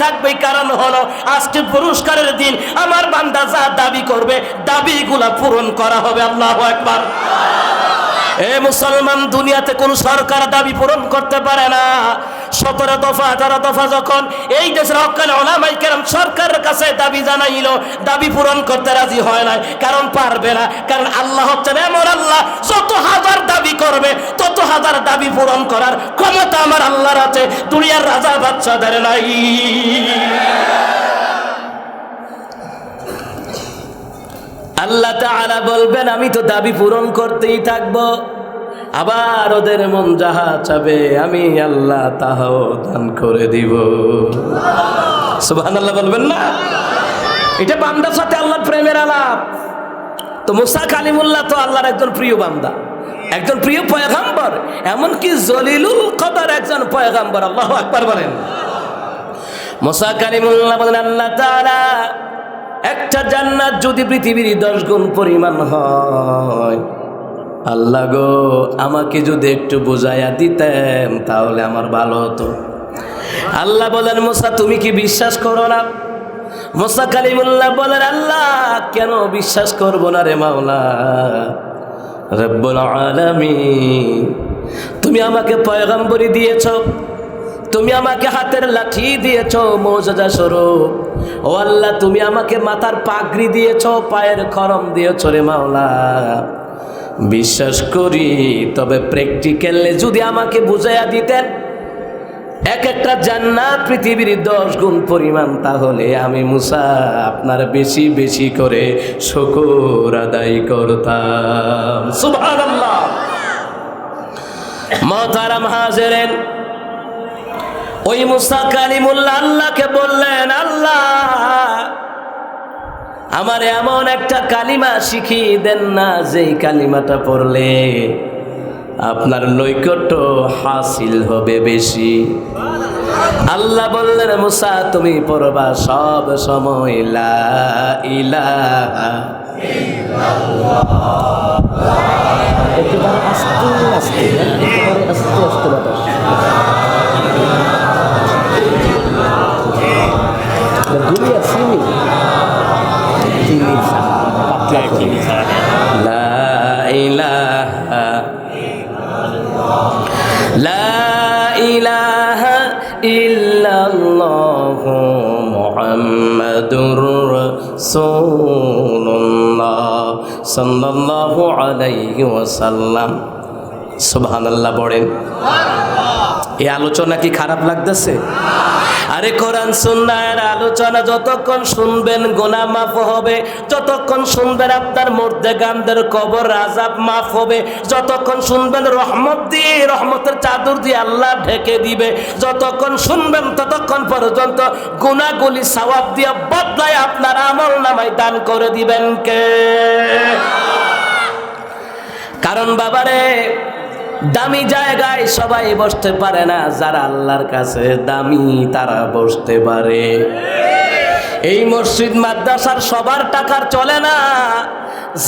থাকবেই কারণ হলো আজকে পুরস্কারের দিন আমার বান্দা যা দাবি করবে দাবিগুলা পূরণ করা হবে আল্লাহু আকবার এ মুসলমান দুনিয়াতে কোন সরকার দাবি পূরণ করতে পারে না 17 দফা 18 দফা যখন এই দেশের হক্কানি উলামায়ে কেরাম সরকারের কাছে দাবি জানাইলো দাবি পূরণ করতে রাজি হয় না কারণ পারবে না কারণ আল্লাহ হচ্ছেন এমন আল্লাহ যত হাজার দাবি করবে তত হাজার দাবি পূরণ করার ক্ষমতা আমার আল্লাহর আছে দুনিয়ার রাজা বাদশাদের নাই আল্লাহ তাআলা বলবেন আমি তো দাবি পূরণ করতেই থাকবো আবার ওদের মন যাহা চাবে আমি আল্লাহ তাহাও দান করে দিব সুবহানাল্লাহ বলবেন না এটা বান্দার সাথে আল্লাহর প্রেমের আলাপ তো মুসা কালিমুল্লাহ তো আল্লাহর একজন প্রিয় বান্দা একজন প্রিয় পয়গম্বর এমনকি জলিলুল কদর একজন পয়গম্বর আল্লাহু আকবার বলেন মুসা কালিমুল্লাহ বলেন আল্লাহ তাআলা একটা জান্নাত যদি পৃথিবীর 10 গুণ পরিমাণ হয় আল্লাহ গো আমাকে যদি একটু বুঝাইয়া দিতেন তাহলে আমার ভালো হতো আল্লাহ বলেন মুসা তুমি কি বিশ্বাস করো না মুসা কালিমুল্লাহ বলেন আল্লাহ কেন বিশ্বাস করব না রে মাওলা রব্বুল আলামিন তুমি আমাকে পয়গম্বরি দিয়েছো তুমি আমাকে হাতের লাঠি দিয়েছো মুজিজা স্বরূপ ও আল্লাহ তুমি আমাকে মাথার পাগড়ি দিয়েছো পায়ের খরম দিয়েছো রে মাওলা বিশ্বাস করি তবে প্র্যাকটিক্যালি যদি আমাকে বুঝাইয়া দিতেন এক একটা জান্নাত পৃথিবীর 10 গুণ পরিমাণ তাহলে আমি মুসা আপনার বেশি বেশি করে শুকর আদায় করতাম সুবহানাল্লাহ মুহতারাম হাজিরিন ওই মুসা কালিমুল্লাহ আল্লাহকে বললেন আল্লাহ আমার এমন একটা কালিমা শিখিয়ে দেন না যেই কালিমাটা পড়লে আপনার নৈকট্য হাসিল হবে বেশি আল্লাহ বললেন মুসা তুমি পড়বা সব সময় লা ইলাহা ইল্লাল্লাহ একবার আস্তে আস্তে দুনিয়া চিনি পাতলা করে লা ইলাহা ইল্লাল্লাহু মুহাম্মাদুর রাসূলুল্লাহ সাল্লাল্লাহু আলাইহি ওয়াসাল্লাম সুবহানাল্লাহ পড়েন এই আলোচনা কি খারাপ লাগতেছে আরে কোরআন সুন্নাহর আলোচনা যতক্ষণ শুনবেন গুনাহ মাফ হবে যতক্ষণ শুনবেন আপনার মুর্দেগানদের কবর আযাব মাফ হবে যতক্ষণ শুনবেন রহমত দিয়ে রহমতের চাদর দিয়ে আল্লাহ ঢেকে দিবে যতক্ষণ শুনবেন ততক্ষণ পর্যন্ত গুনাহগুলি সওয়াব দিয়ে বদলায় আপনার আমলনামায় দান করে দিবেন কে কারণ বাবারে দামি জায়গায় সবাই বসতে পারে না যারা আল্লাহর কাছে দামি তারা বসতে পারে এই মসজিদ মাদ্রাসার সবার টাকার চলে না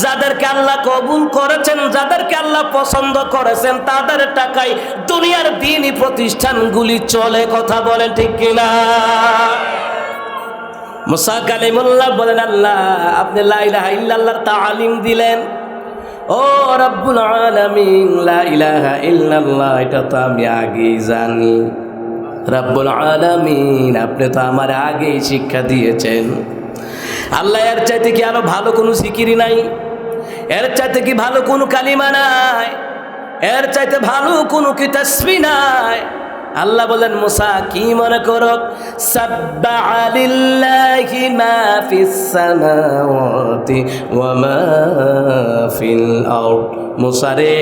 যাদেরকে আল্লাহ কবুল করেছেন যাদেরকে আল্লাহ পছন্দ করেছেন তাদের টাকায় দুনিয়ার দ্বীনি প্রতিষ্ঠানগুলি চলে কথা বলেন ঠিক কিনা মুসা কালিমুল্লাহ বলেন, আল্লাহ আপনি লা ইলাহা ইল্লাল্লাহর তালিম দিলেন। ও রব্বুল আলামিন, লা ইলাহা ইল্লাল্লাহ এটা তো আমি আগেই জানি। রব্বুল আলামিন আপনি তো আমার আগেই শিক্ষা দিয়েছেন। আল্লাহ এর চাইতে কি আরো ভালো কোনো জিকিরি নাই? এর চাইতে কি ভালো কোনো কালিমা নাই? এর চাইতে ভালো কোনো কি তাসবিহ নাই? আল্লাহ বলেন, মুসা কি মনে করো? সাব্বাহা লিল্লাহি মা ফিস সামাওয়াতি ওয়া মা ফিল আরদ। মুসা রে,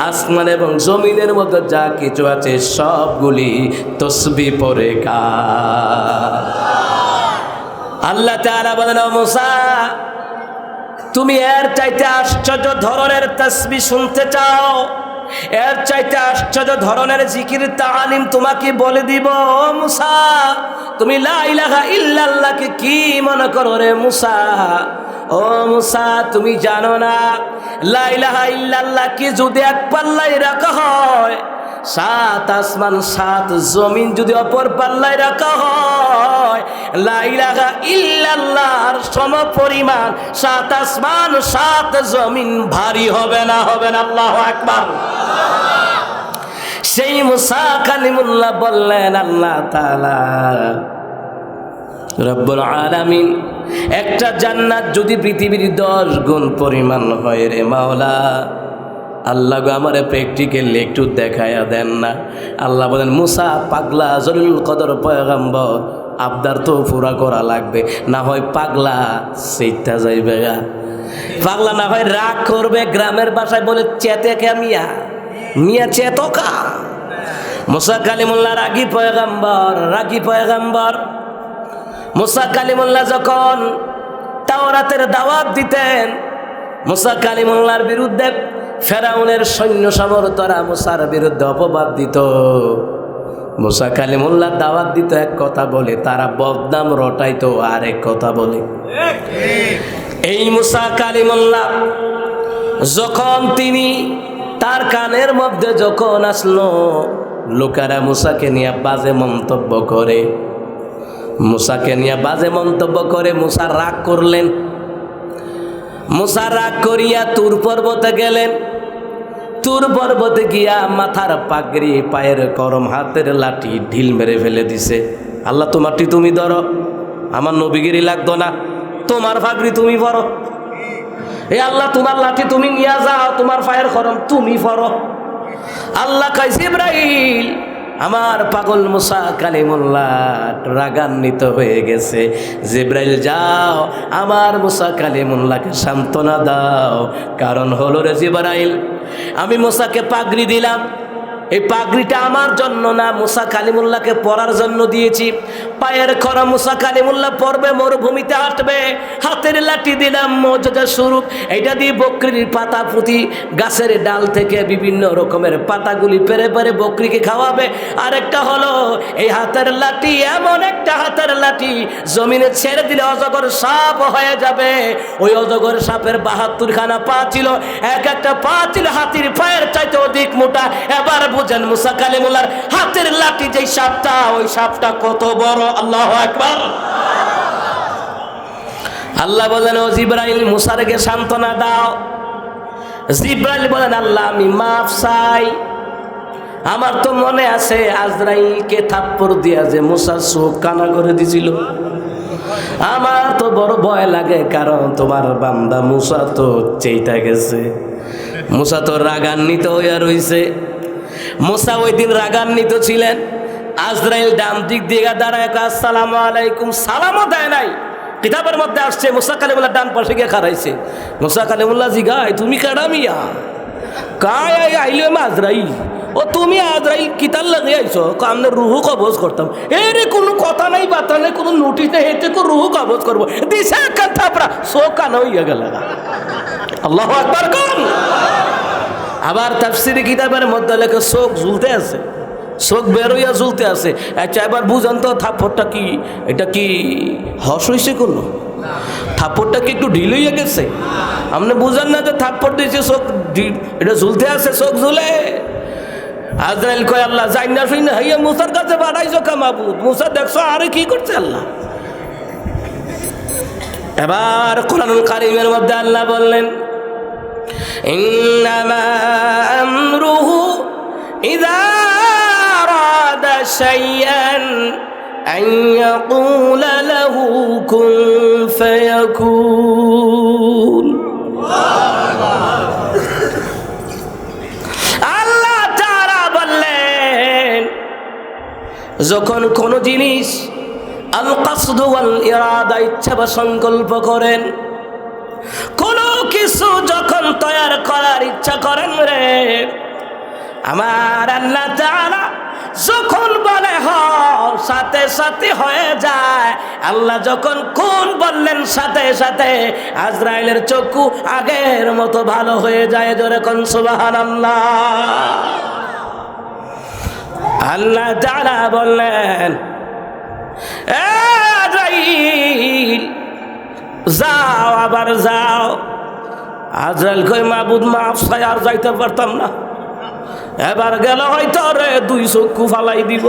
আসমান এবং জমিনের মধ্যে যা কিছু আছে সবগুলি তাসবিহ পড়ে গায়। আল্লাহ তাআলা বলেন, ও মুসা তুমি এর চাইতে আশ্চর্য ধরনের তাসবিহ শুনতে চাও? এর চাইতে আশ্চর্য ধরনের জিকির তালিম তোমাকে বলে দিব। ও মুসা, তুমি লা ইলাহা ইল্লাল্লাহকে কি মনে করো রে মুসা? ও মুসা, তুমি জানো না লা ইলাহা ইল্লাল্লাহকে যদি এক পাল্লায় রাখা হয়, সাত আসমান সাত জমিন যদি অপর পাল্লায় রাখা হয়, লা ইলাহা ইল্লাল্লাহর সমপরিমাণ সাত আসমান সাত জমিন ভারী হবে না? হবে না? আল্লাহু আকবার। সেই মুসা কালিমুল্লাহ বললেন, আল্লাহ তাআলা রব্বুল আলামিন একটা জান্নাত যদি পৃথিবীর 10 গুণ পরিমাণ হয় রে মাওলা, আল্লাহ গো আমারে প্র্যাকটিক্যালি একটু দেখায়া দেন না। আল্লাহ বলেন, মুসা পাগলা জলিলুল কদর পয়গম্বর, আবদার তো পুরা করা লাগবে, না হয় পাগলা সেইটা যাইবে গা। পাগলা না হয় রাগ করবে, গ্রামের ভাষায় বলে চেতে কে মিয়া, মিয়া চেতকা। মুসা কালিমুল্লাহ রাগী পয়গম্বর, রাগী পয়গম্বর। মুসা কালিমুল্লাহ যখন তাওরাতের দাওয়াত দিতেন, মুসা কালিমুল্লাহর বিরুদ্ধে ফেরাউনের সৈন্য সামর্থরা মুসার বিরুদ্ধে অপবাদ দিত। মুসা কালিমুল্লাহ দাওয়াত দিত এক কথা বলে, তারা বদনাম রটাইতো আরেক কথা বলে। এই মুসা কালিমুল্লাহ যখন তিনি তার কানের মধ্যে যখন আসলো, লোকেরা মুসাকে নিয়ে বাজে মন্তব্য করে, মুসাকে নিয়ে বাজে মন্তব্য করে। মুসা রাগ করলেন। মুসা রাগ করিয়া তুর পর্বতে গেলেন। তুর পর্বতে গিয়া মাথার পাগড়ি, পায়ের করম, হাতের লাঠি ঢিল মেরে ফেলে দিছে। আল্লাহ তোমারটি তুমি ধরো, আমার নবীগিরি লাগতো না, তোমার পাগড়ি তুমি পরো। এই আল্লাহ তোমার লাঠি তুমি নিয়ে যাও, তোমার পায়ের করম তুমি পরো। আল্লাহ কয়, জিবরাইল আমার পাগল মুসা কালিমুল্লাহ রাগান্বিত হয়ে গেছে, জিবরাইল যাও আমার মুসা কালিমুল্লাহকে সান্ত্বনা দাও। কারণ হলো রে জিবরাইল, আমি মুসাকে পাগড়ি দিলাম, এই পাগড়িটা আমার জন্য না, মুসা কালিমুল্লাহকে পরার জন্য দিয়েছি। পায়ের খরা মুসা কালিমুল্লাহ পরবে, মরুভূমিতে হাঁটবে। হাতের লাঠি দিলাম মর্যাদা স্বরূপ, এটা দিয়ে বকরির পাতা পুঁতি গাছের ডাল থেকে বিভিন্ন রকমের পাতাগুলি পেরে পেরে বকরিকে খাওয়াবে। আরেকটা হলো এই হাতের লাঠি, এমন একটা হাতের লাঠি জমিনে ছেড়ে দিলে অজগর সাপ হয়ে যাবে। ওই অজগর সাপের 72 খানা পা ছিল, এক একটা পা ছিল হাতির পায়ের চাইতে অধিক মোটা। এবার বুঝেন মুসা কালিমুল্লাহর হাতের লাঠি যেই সাপটা, ওই সাপটা কত বড়। আল্লাহু আকবার। আল্লাহ বলেন, ও জিবরাইল মুসারকে সান্ত্বনা দাও। জিবরাইল বলেন, আল্লাহ আমি মাফ চাই। আমার তো মনে আছে আজরাইলকে থাপ্পড় দিয়া যে মুসার চোখ কানা করে দিছিল। আমার তো বড় ভয় লাগে, কারণ তোমার বান্দা মুসা তো চেইটা গেছে, মুসা তো রাগান্বিত হইয়া রইছে। মুসা ওই দিন রাগান্বিত ছিলেন। আজরাইল ডান দিক দিয়ে দাঁড়ায়, আসসালামু আলাইকুম, সালামও দেয় নাই। কিতাবের মধ্যে আসছে মুসা কালিমুল্লাহ ডান পাশে গিয়ে খারাইছে। মুসা কালিমুল্লাহ জিগায়, তুমি কারা মিয়া? কায় আইলে আজরাইল। ও তুমি আজরাইল কিতার লাগে আইছো? আমরা রুহু কবজ করতাম। এরে কোনো কথা নাই, বার্তা নেই, কোনো নোটিশ নেই, এতে কোনো রুহু কবজ করবো। দিশা কান থাপড়া, সো কান হইয়া গেল। আল্লাহু আকবার কোন। আবার তাফসীরে কিতাবের মধ্যে লেখা চোখ ঝুলতে আছে, চোখ বেরোইয়া ঝুলতে আছে। আচ্ছা এবার বুঝান তো, থাপ্পড়টা কি, এটা কি হস হয়েছে কোনো? থাপ্পড়টা কি একটু ঢিল হইয়া গেছে? আপনি বুঝান না যে থাপ্পড় দিয়েছে চোখ এটা ঝুলতে আছে, চোখ ঝুলে। আজরাইল কয়, আল্লাহ যাই না শুই না হইয়া মুসার কাছে বাড়াইছো কা মাবুদ? মুসা দেখছো আরে কি করছে? আল্লাহ এবার কোরআনুল কারীমের মধ্যে আল্লাহ বললেন, ইন্নামা আমরুহু ইযা আরাদা শাইআন আন ইয়াকুলা লাহু কুন ফায়াকুন। আল্লাহ তাআলা বললেন, যখন কোন জিনিস আল কাসদ ওয়াল ইরাদা, ইচ্ছা বা সংকল্প করেন, কোনো কিছু যখন তৈরি করার ইচ্ছা করেন রে আমার আল্লাহ তাআলা, যখন বলে হও সাথে সাথে হয়ে যায়। আল্লাহ যখন কোন বললেন সাথে সাথে আজরাইলের চক্ষু আগের মতো ভালো হয়ে যায়। জোরে কোন সুবহানাল্লাহ। আল্লাহ তাআলা বললেন, আজরাইল যাও, আবার যাও। আজরাইল কই মাবুদ মাফ চাই, আর যাইতে পারতাম না, এবার গেল হয়তো রে 2 চক্ষু ফালাই দিব।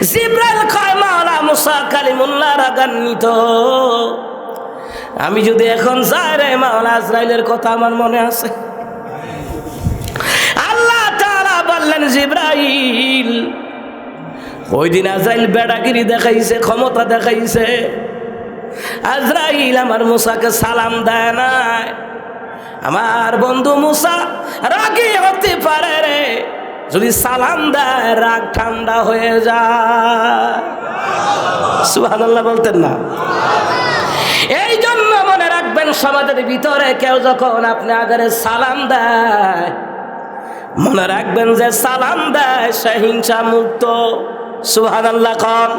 জিবরাইল কয় মাওলা মুসা কালিমুল্লাহ রাগান্বিত, আমি যদি এখন যাই রে মাওলা, আজরাইলের কথা আমার মনে আছে। আল্লাহ তাআলা বললেন, জিবরাইল ওই দিন আজরাইল বেড়াগিরি দেখাইছে, ক্ষমতা দেখাইছে। আজরাইল আমার মুসাকে সালাম দেয় নাই। আমার বন্ধু মুসা রাগী হতে পারে রে, যদি সালাম দেয় রাগ ঠান্ডা হয়ে যায়। সুবহানাল্লাহ বলতেন না? এই জন্য মনে রাখবেন, সমাজের ভিতরে কেউ যখন আপনি আগে সালাম দেয়, মনে রাখবেন যে সালাম দেয় সে হিংসা মুক্ত। সুবহানাল্লাহ কন।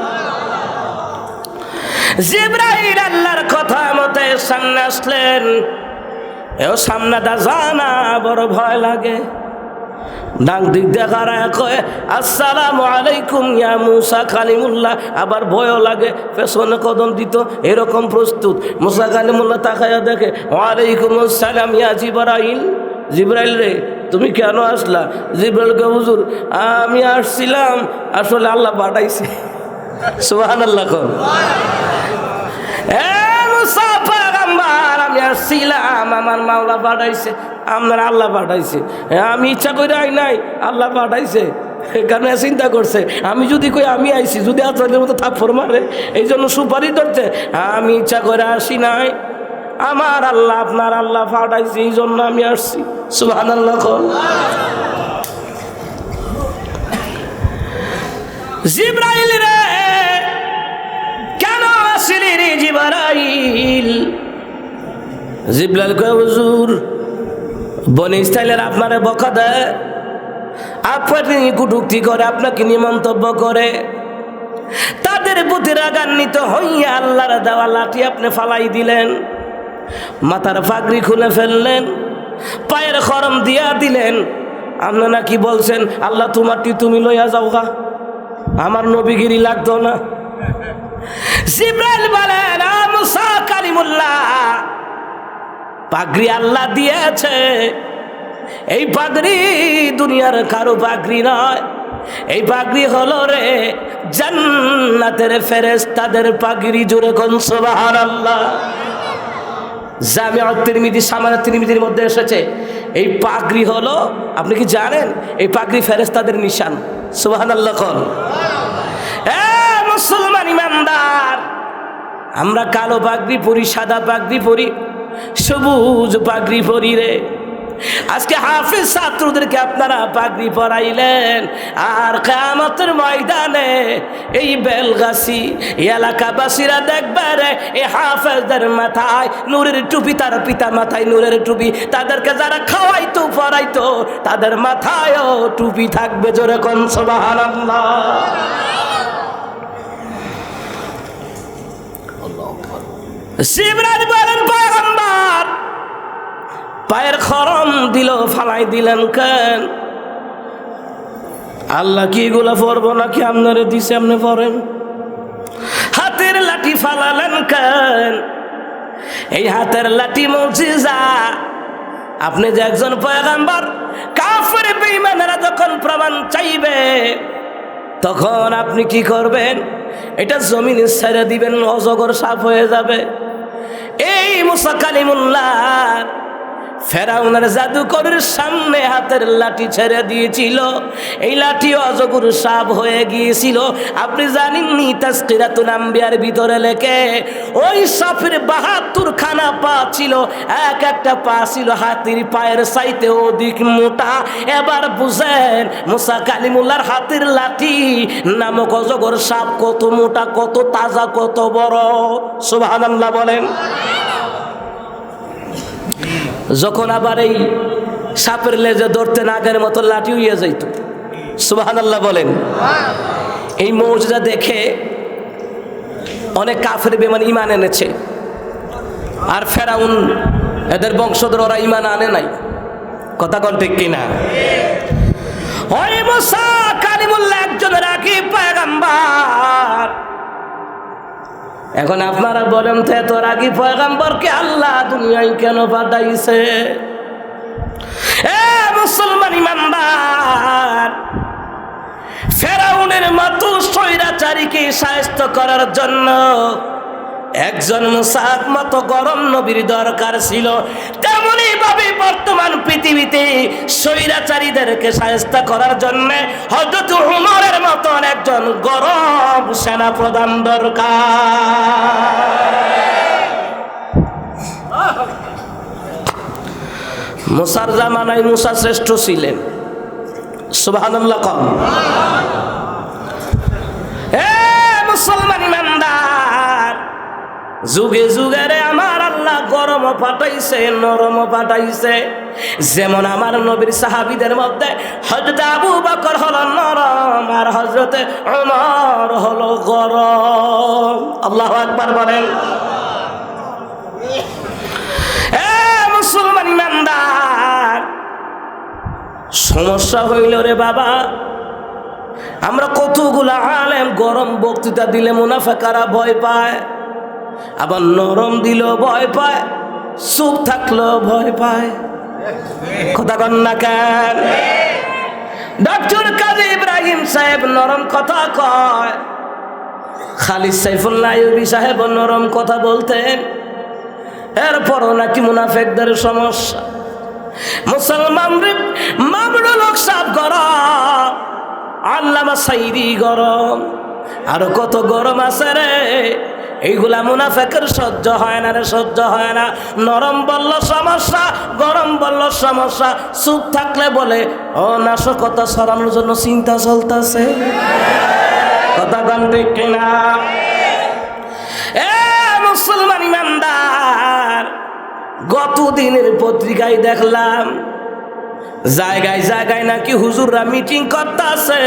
জিবরাইল আল্লাহর কথা মতে সামনে আসলেন। এও সামনে দা জানা বড় ভয় লাগে। ডাক দিক দেখার কয় আসসালামু আলাইকুম ইয়া মুসা কালিমুল্লাহ, আবার ভয়ও লাগে, পেছনে কদম দিত এরকম প্রস্তুত। মুসা কালিমুল্লাহ তাকায়া দেখে, ওয়ালাইকুম আসসালাম ইয়া জিবরাইল। জিবরাইল রে তুমি কেন আসলা? জিবরাইলকে, হুজুর আমি আসছিলাম, আসলে আল্লাহ পাঠাইছে। সুবহানাল্লাহ কোন। আমি আসছিলাম, আমার মাওলা পাঠাইছে, আপনার আল্লাহ পাঠাইছে, আমি ইচ্ছা করে আই নাই, আল্লাহ পাঠাইছে। কারণ চিন্তা করছে আমি যদি কই আমি আইছি, যদি আপনাদের মতো থাপ্পড় মারে, এই জন্য সুপারিশ করতে আমি ইচ্ছা করে আসি নাই, আমার আল্লাহ আপনার আল্লাহ পাঠাইছে, এই জন্য আমি আসছি। সুবহানাল্লাহ। জিবরাইল রে কেন আসলি রে জিবরাইল? জিবরাইল কয় হুজুর বনি ইসরাইলের আপনারে বকা দেয়, আপনাকে কটূক্তি করে, আপনাকে নিয়ে মন্তব্য করে, তাদের প্রতি রাগান্বিত হইয়া আল্লাহর দেওয়া লাঠি আপনি ফালাই দিলেন, মাথার পাগড়ি খুলে ফেললেন, পায়ের খরম দিয়া দিলেন। আপনি নাকি বলছেন আল্লাহ তোমারটি তুমি লইয়া যাও গা, আমার নবীগিরি লাগতো না। জিবরাইল বলেন, মুসা কালিমুল্লাহ পাগড়ি আল্লাহ দিয়েছে, এই পাগড়ি দুনিয়ার কারো পাগড়ি নয়, এই পাগড়ি হলো রে জান্নাতের ফেরেশতাদের পাগড়ি। জোরে কোন সুবহানাল্লাহ। জামিউত তিরমিজি, সামানাত তিরমিজির মধ্যে এসেছে এই পাগড়ি হলো, আপনি কি জানেন এই পাগড়ি ফেরেশতাদের নিশান। সুবহানাল্লাহ কোন। মুসলমান ইমানদার, আমরা কালো পাগড়ি পরি, সাদা পাগড়ি পরি, সবুজ পাগড়ি পরি রে। আজকে হাফেজ ছাত্রদেরকে আপনারা পাগড়ি পরাইলেন, আর কিয়ামতের ময়দানে এই বেলগাছি এলাকাবাসীরা দেখবে রে এই হাফেজদের মাথায় নূরের টুপি, তার পিতা মাথায় নূরের টুপি, তাদেরকে যারা খাওয়াইতো পরাইতো তাদের মাথায়ও টুপি থাকবে। জোরে কোন সুবহানাল্লাহ। জিবরাইল বলেন, পয়গম্বর পায়ের খরম দিল, ফালাই দিলেন কেন? আল্লাহ কি এগুলা পড়বো নাকি আপনারে দিছে আপনি পড়েন? হাতের লাঠি ফালালেন কেন? এই হাতের লাঠি মুজিজা। আপনি যে একজন পয়গম্বর, কাফের বেঈমানেরা যখন প্রমাণ চাইবে তখন আপনি কি করবেন? এটা জমিনে ছেড়ে দিবেন, অজগর সাপ হয়ে যাবে। এই মুসা কালিমুল্লাহ ফেরাউনের জাদুকরের সামনে হাতের লাঠি ছেড়ে দিয়েছিল, এই লাঠি অজগর সাপ হয়ে গিয়েছিল। আপনি জানেননি তাজকিরাতুল আম্বিয়ার ভিতরে লেখে ওই সাপের ৭২ খানা পা ছিল, এক একটা পা ছিল হাতির পায়ের চাইতে অধিক মোটা। এবার বুঝেন মুসা কালিমুল্লাহর হাতের লাঠি নামক অজগর সাপ কত মোটা, কত তাজা, কত বড়। সুবহানাল্লাহ বলেন। যখন আবার এই সাপের লেজে ধরতেন আগের মতো লাঠি হইয়া যাইত। সুবহানাল্লাহ বলেন। এই মৌজুদা দেখে অনেক কাফের বেঈমান ঈমান এনেছে, আর ফেরাউন এদের বংশধর ওরা ঈমান আনে নাই। কথা কোন ঠিক কিনা? ওই মুসা কালিমুল্লাহ একজন রাগী পয়গম্বর। এখন আপনারা বলেন তো এত রাগী পয়গম্বরকে আল্লাহ দুনিয়ায় কেন পাঠাইছে? এ মুসলমান ইমানদার, ফেরাউনের মতো স্বৈরাচারীকে শায়েস্তা করার জন্য একজন মুসার মতো গরম নবীর দরকার ছিল। তেমনি ভাবে বর্তমান পৃথিবীতে স্বৈরাচারীদেরকে শায়েস্তা করার জন্য হযরত উমরের মতন একজন গরম সেনা প্রধান দরকার। মুসার জামানায় মুসা শ্রেষ্ঠ ছিলেন। সুবহানাল্লাহ কম। এ মুসলমান ইমানদার, যুগে যুগে রে আমার আল্লাহ গরম পাঠাইছে, নরম পাঠাইছে। যেমন আমার নবীর সাহাবীদের মধ্যে হযরত আবু বকর হলো নরম, আর হযরত ওমর হলো গরম। আল্লাহু আকবার বলেন। এ মুসলমান ইমানদার, সমস্যা হইল রে বাবা, আমরা কতগুলা আলেম গরম বক্তৃতা দিলে মুনাফিকরা ভয় পায়, আবার নরম দিলেও ভয় পায়, চুপ থাকলেও ভয় পায়। কথা কন না কেন? ডক্টর কাজী ইব্রাহিম সাহেব নরম কথা কয়, খালিদ সাইফুল্লাহ আইয়ুবী সাহেব নরম কথা বলতেন, এরপরও নাকি মুনাফিকদের সমস্যা। মুসলমান মামরুল হক সাহেব গরম, আল্লামা সাইদি গরম, আরো কত গরম আছে রে। এইগুলা মুনাফিকের সহ্য হয় না রে, সহ্য হয় না। নরম বলল সমস্যা, গরম বলল সমস্যা, চুপ থাকলে বলে ও নাশকতা সরানোর জন্য চিন্তা চলতেছে। কথা কন ঠিক কিনা? এ মুসলমান ইমানদার, গত দিনের পত্রিকায় দেখলাম জায়গায় জায়গায় নাকি হুজুররা মিটিং করতেছে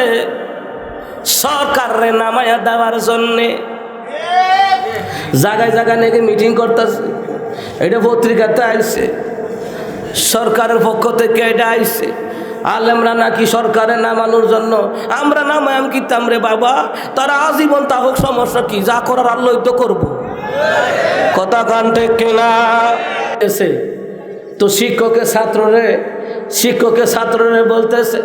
সরকারে নামায়া দেওয়ার জন্যে। জায়গায় জায়গায় নাকি মিটিং করতেছে, এটা পত্রিকাতে আইছে, সরকারের পক্ষ থেকে এটা আইছে। আলেমরা নাকি সরকারে নামানোর জন্য। আমরা নামায়াম কিতাম রে বাবা, তারা আজীবন তা হোক, সমস্যা কি? যা করার আল্লাহই তো করবো। কথা কান ঠিক কিনা? এসে তো শিক্ষকের ছাত্ররে বলতেছে,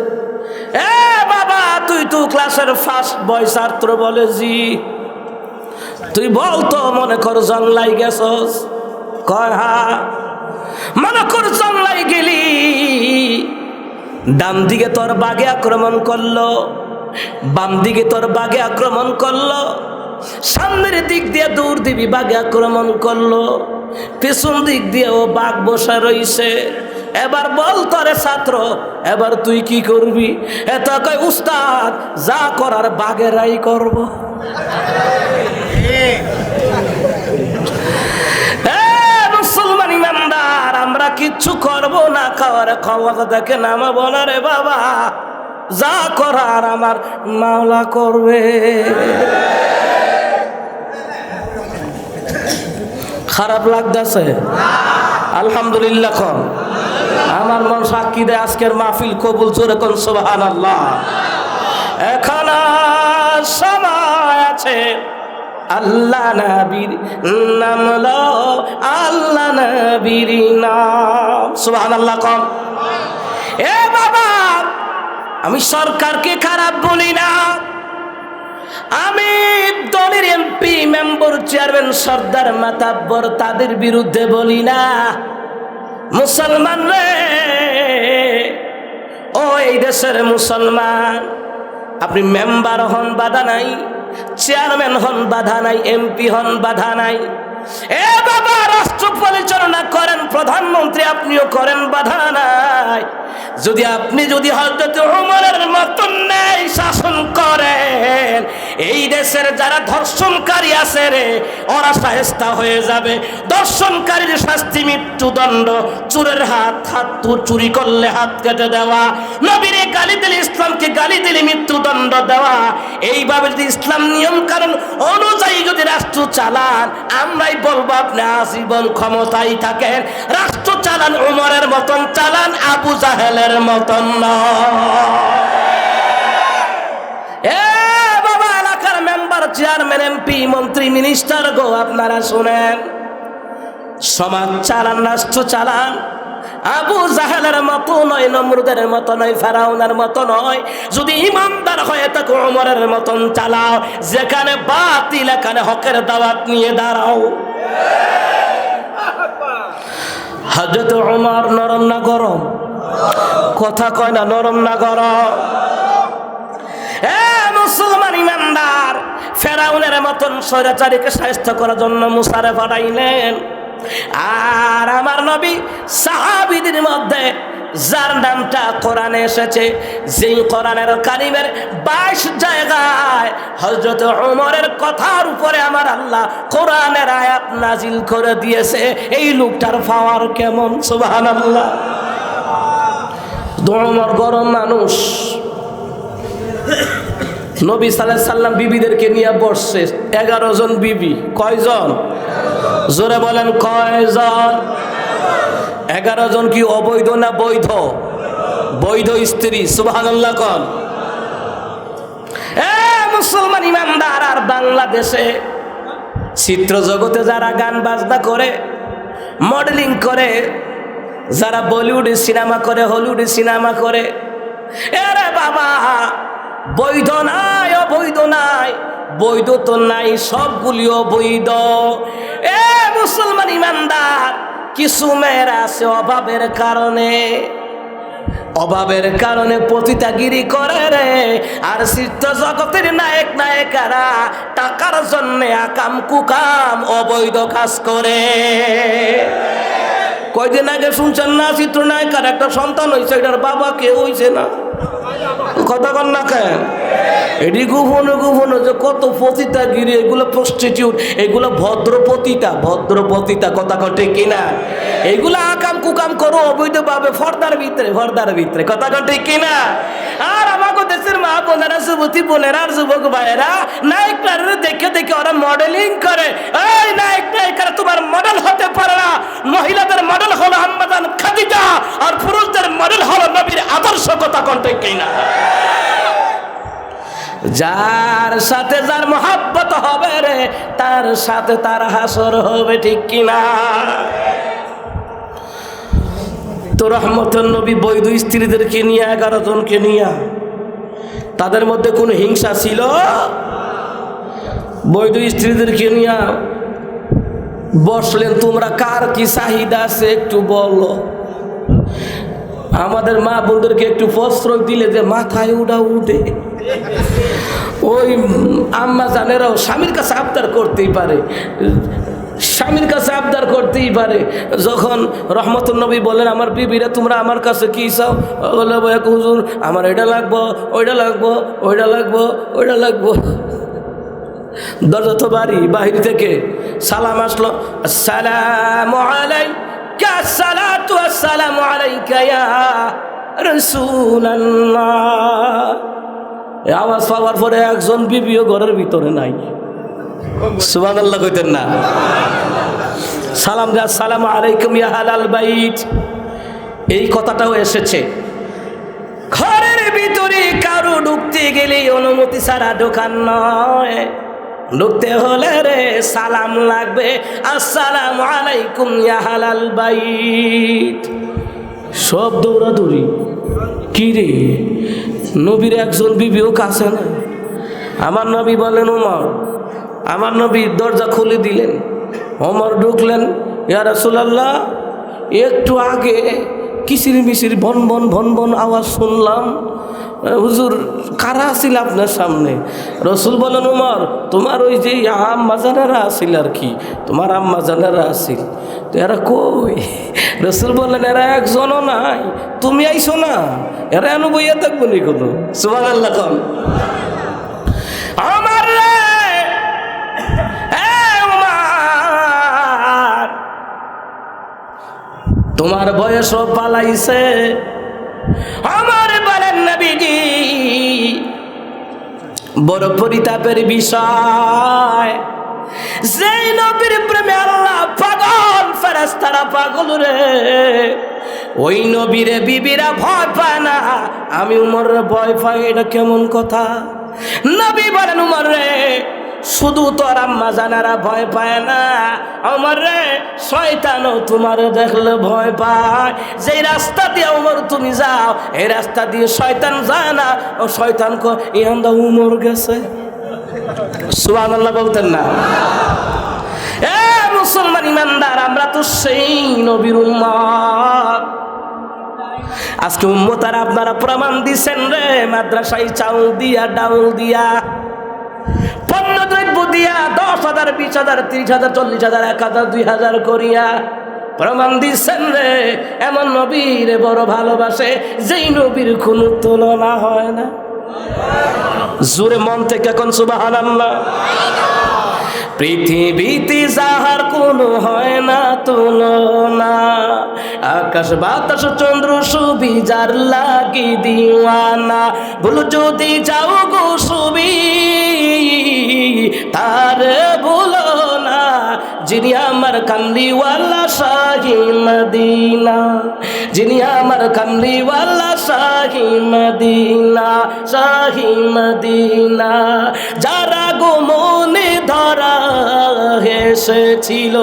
এ বাবা তুই তো ক্লাসের ফার্স্ট বয় ছাত্র। বলে জি। তুই বলতো মনে কর জংলাই গেছস? কয় হ্যাঁ। মনে কর জংলাই গেলি, ডান দিকে তোর বাঘে আক্রমণ করলো, বাম দিকে তোর বাঘে আক্রমণ করলো, সামনের দিক দিয়ে দৌড় দিবি, বাঘে আক্রমণ করলো, পেছন দিক দিয়ে ও বাঘ বসা রইছে। এবার বল তোরে ছাত্র, এবার তুই কি করবি? এত কয় উস্তাদ যা করার বাঘেরাই করব। মুসলমান ইমানদার, আমরা কিচ্ছু করব না, খাওয়ার ক্ষমতা দেখে নামাবো না রে বাবা, যা করার আমার মাওলা করবে। খারাপ লাগতেছে? আলহামদুলিল্লাহ কম। আমার মন সাক্ষী দেয় আজকের মাহফিল কবুল। জোরে কোন সুবহানাল্লাহ। এখন সময় আছে আল্লাহ নবীর নাম লো, আল্লাহ নবীর নাম। সুবহানাল্লাহ কম। এ বাবা, আমি সরকারকে খারাপ বলি না, আমি দলের এমপি মেম্বার চেয়ারম্যান সর্দার মাতাব্বর তাদের বিরুদ্ধে বলি না। মুসলমান রে, ও এই দেশের মুসলমান, আপনি মেম্বার হন বাধা নাই, চেয়ারম্যান হন বাধা নাই, এমপি হন বাধা নাই। এ বাবা, রাষ্ট্র পরিচালনা করেন প্রধানমন্ত্রী, আপনিও করেন, বাধা নাই। যদি হযরত ওমরের মতন ন্যায় শাসন করেন, এই দেশের যারা ধর্ষণকারী আছে রে, ওরা শায়েস্তা হয়ে যাবে। ধর্ষণকারীর শাস্তি মৃত্যুদণ্ড, চোরের হাত চুরি করলে হাত কেটে দেওয়া, নবীরে গালি দিলে, ইসলামকে গালি দিলে মৃত্যুদণ্ড দেওয়া। এইভাবে যদি ইসলাম নিয়ম কানুন অনুযায়ী যদি রাষ্ট্র চালান, আমরাই বলবো আপনি আজীবন ক্ষমতায় থাকেন। রাষ্ট্র চালান ওমরের মতন চালান, আবু জাহেলের মতন এ বাবা, এলাকার মেম্বার, চেয়ারম্যান, এমপি, মন্ত্রী, মিনিস্টার গো, আপনারা শুনেন, সমাজ চালান, রাষ্ট্র চালান, আবু জাহেলের মতো নয়, নমরুদের মতো নয়, ফেরাউনের মতো নয়। যদি ইমানদার হয়ে থাকো ওমরের মতন চালাও, যেখানে বাতিল এখানে হকের দাওয়াত নিয়ে দাঁড়াও। হযরত ওমর নরম না গরম? কথা কয় না, নরম না গরম? এ মুসলমান ইমানদার, ফেরাউনের মতন স্বৈরাচারীকে শায়েস্ত করার জন্য মুসারে পাঠাইলেন। আর আমার নবী সাহাবীদের মধ্যে যার নামটা কোরআনে এসেছে, যেই কোরআনের কারিমের 22 জায়গায় হযরত ওমরের কথার উপরে আমার আল্লাহ কোরআনের আয়াত নাজিল করে দিয়েছে, এই লোকটার পাওয়ার কেমন! সুবহানাল্লাহ। ওমর গরম মানুষ। নবী সাল্লাল্লাহু আলাইহি সাল্লাম বিবিদেরকে নিয়ে বসছে, 11 জন বিবি। কয়জন? জোরে বলেন, কয়জন? 11 জন। কি অবৈধ না বৈধ? বৈধ স্ত্রী। সুবহানাল্লাহ কোন? এ মুসলমান ইমানদার, আর বাংলাদেশে চিত্র জগতে যারা গান বাজনা করে, মডেলিং করে, যারা বলিউডে সিনেমা করে, হলিউডে সিনেমা করে, এরে বাবা, বৈধ নাই, অবৈধ নাই, বৈধ তো নাই, সবগুলি অবৈধ। এ মুসলমান ইমানদার, কিছু মেয়েরা আছে অভাবের কারণে পতিতাগিরি করে রে। আর চিত্র জগতের নায়ক নায়িকারা টাকার জন্য আকাম কুকাম অবৈধ কাজ করে। কয়দিন আগে শুনছেন না, চিত্রনায়িকার একটা সন্তান হয়েছে, এটার বাবা কে হয়েছে না? কথা কন না কেন? এটি গোপনে যে কত পতিতাগিরি, এগুলো প্রস্টিটিউট, এগুলো ভদ্রপতিতা, কথা কটে কিনা? এগুলো আকাম কুকাম করো অবৈধভাবে পর্দার ভিতরে, কথা কটে কিনা? আর আমাকে দেশের মা বোনেরা, যুবতী বোনেরা, আর যুবক ভাইয়েরা নায়িকারা দেখে ওরা মডেলিং করে। এই নায়িকারা তোমার মডেল হতে পারে না। মহিলাদের মডেল হলো আম্মাজান খাদিজা, আর পুরুষদের মডেল হলো নবীর আদর্শ, কথা কটে কিনা? যার সাথে যার মহব্বত হবে রে, তার সাথে তার হাসর হবে, ঠিক কিনা? তো রহমতের নবী বৈধ স্ত্রীদেরকে নিয়ে, 11 জনকে নিয়ে, তাদের মধ্যে কোনো হিংসা ছিল? বৈধ স্ত্রীদেরকে নিয়ে বসলেন, তোমরা কার কি চাহিদা আছে একটু বলো। আমাদের মা বোনদেরকে একটু প্রশ্রয় দিলে যে মাথায় উঠে। ওই আম্মা জানেরাও স্বামীর কাছে আবদার করতেই পারে। যখন রহমতুল নবী বলেন, আমার বিবিরা তোমরা আমার কাছে কি চাও? বলে, হুজুর আমার এটা লাগবো, ওইটা লাগবো। দরজা তো বাহির থেকে সালাম আসলো, আসসালামু আলাইকা, আসসালাতু ওয়াসসালামু আলাইকা ইয়া রাসূলুল্লাহ। আওয়াজ পাওয়ার পরে একজন বিবিও ঘরের ভিতরে নাই। সুবহানাল্লাহ কইতেন না? সালাম, আসসালামু আলাইকুম ইয়া আহলাল বাইত, এই কথাটাও এসেছে। ঘরের ভিতরে কারো ঢুকতে গেলে অনুমতি ছাড়া ঢোকান নয়, ঢুকতে হলে রে সালাম লাগবে, আসসালামু আলাইকুম ইয়া আহলাল বাইত। সব দৌড়াদৌড়ি। কি রে, নবীর একজন বিবিও কাছে না, আমার নবী বলেন ওমর, আমার নবী দরজা খুলে দিলেন, ওমর ঢুকলেন। ইয়া রাসূলুল্লাহ, একটু আগে কিসির মিসির ভন ভন ভন ভন আওয়াজ শুনলাম, হুজুর কারা আসিল আপনার সামনে? রসুল বলেন ওমর, তোমার ওই যে আম্মা জানারা আসিল আর কি, তোমার আম্মা জানারা আসিল, তো এরা কই? রসুল বললেন এরা একজনও নাই, তুমি আইসো না, এরা এনে বইয়া থাকবো নি কোনো। সুবহানাল্লাহ কম। আমার রে ওমর, তোমার বয়সও পালাইছে। আমার বলেন নবীজি, বড় পরিতাপের বিষয়, যেই নবীর প্রেমে আল্লাহ পাগল, ফেরেশতারা পাগল রে, ওই নবীরে বিবিরা ভয় পায় না, আমি উমরের ভয় পাই, এটা কেমন কথা? নবী বলেন উমর রে, শুধু তোর আম্মা জানারা ভয় পায় না, আমার রে শয়তানও তোমার দেখলে ভয় পায়। যেই রাস্তা দিয়ে উমর তুমি যাও, এই রাস্তা দিয়ে শয়তান যায় না, ও শয়তান কো ইহান্দা উমর গেছে। সুবহানাল্লাহ বলতেন না? এ মুসলমান ইমানদার, আমরা তো সেই নবীর উম্মত। আজকে উম্মতার আপনারা প্রমাণ দিচ্ছেন রে, মাদ্রাসায় চাউল দিয়া, ডাউল দিয়া, পণ্য দ্রব্য দিয়া, 10,000 20,000 30,000 40,000 1,000 2,000 করিয়া প্রমাণ দিচ্ছেন রে, এমন নবীর বড় ভালোবাসে যেই নবীর কোনো তুলনা হয় না। জোরে মন থেকে এখন সুবহানাল্লাহ। পৃথিবীতে যাহার কোনো হয় না তুলনা, আকাশ বাতাস চন্দ্র সুবি যার লাগি দিওয়ানা, ভুল যদি যাও গো সুবি তার ভুলো না, যিনি আমার কামলিওয়ালা শাহি মদিনা, যিনি আমার কামলিওয়ালা শাহি মদিনা, শাহি মদিনা। যারা গো মনে ধরা হেসেছিল,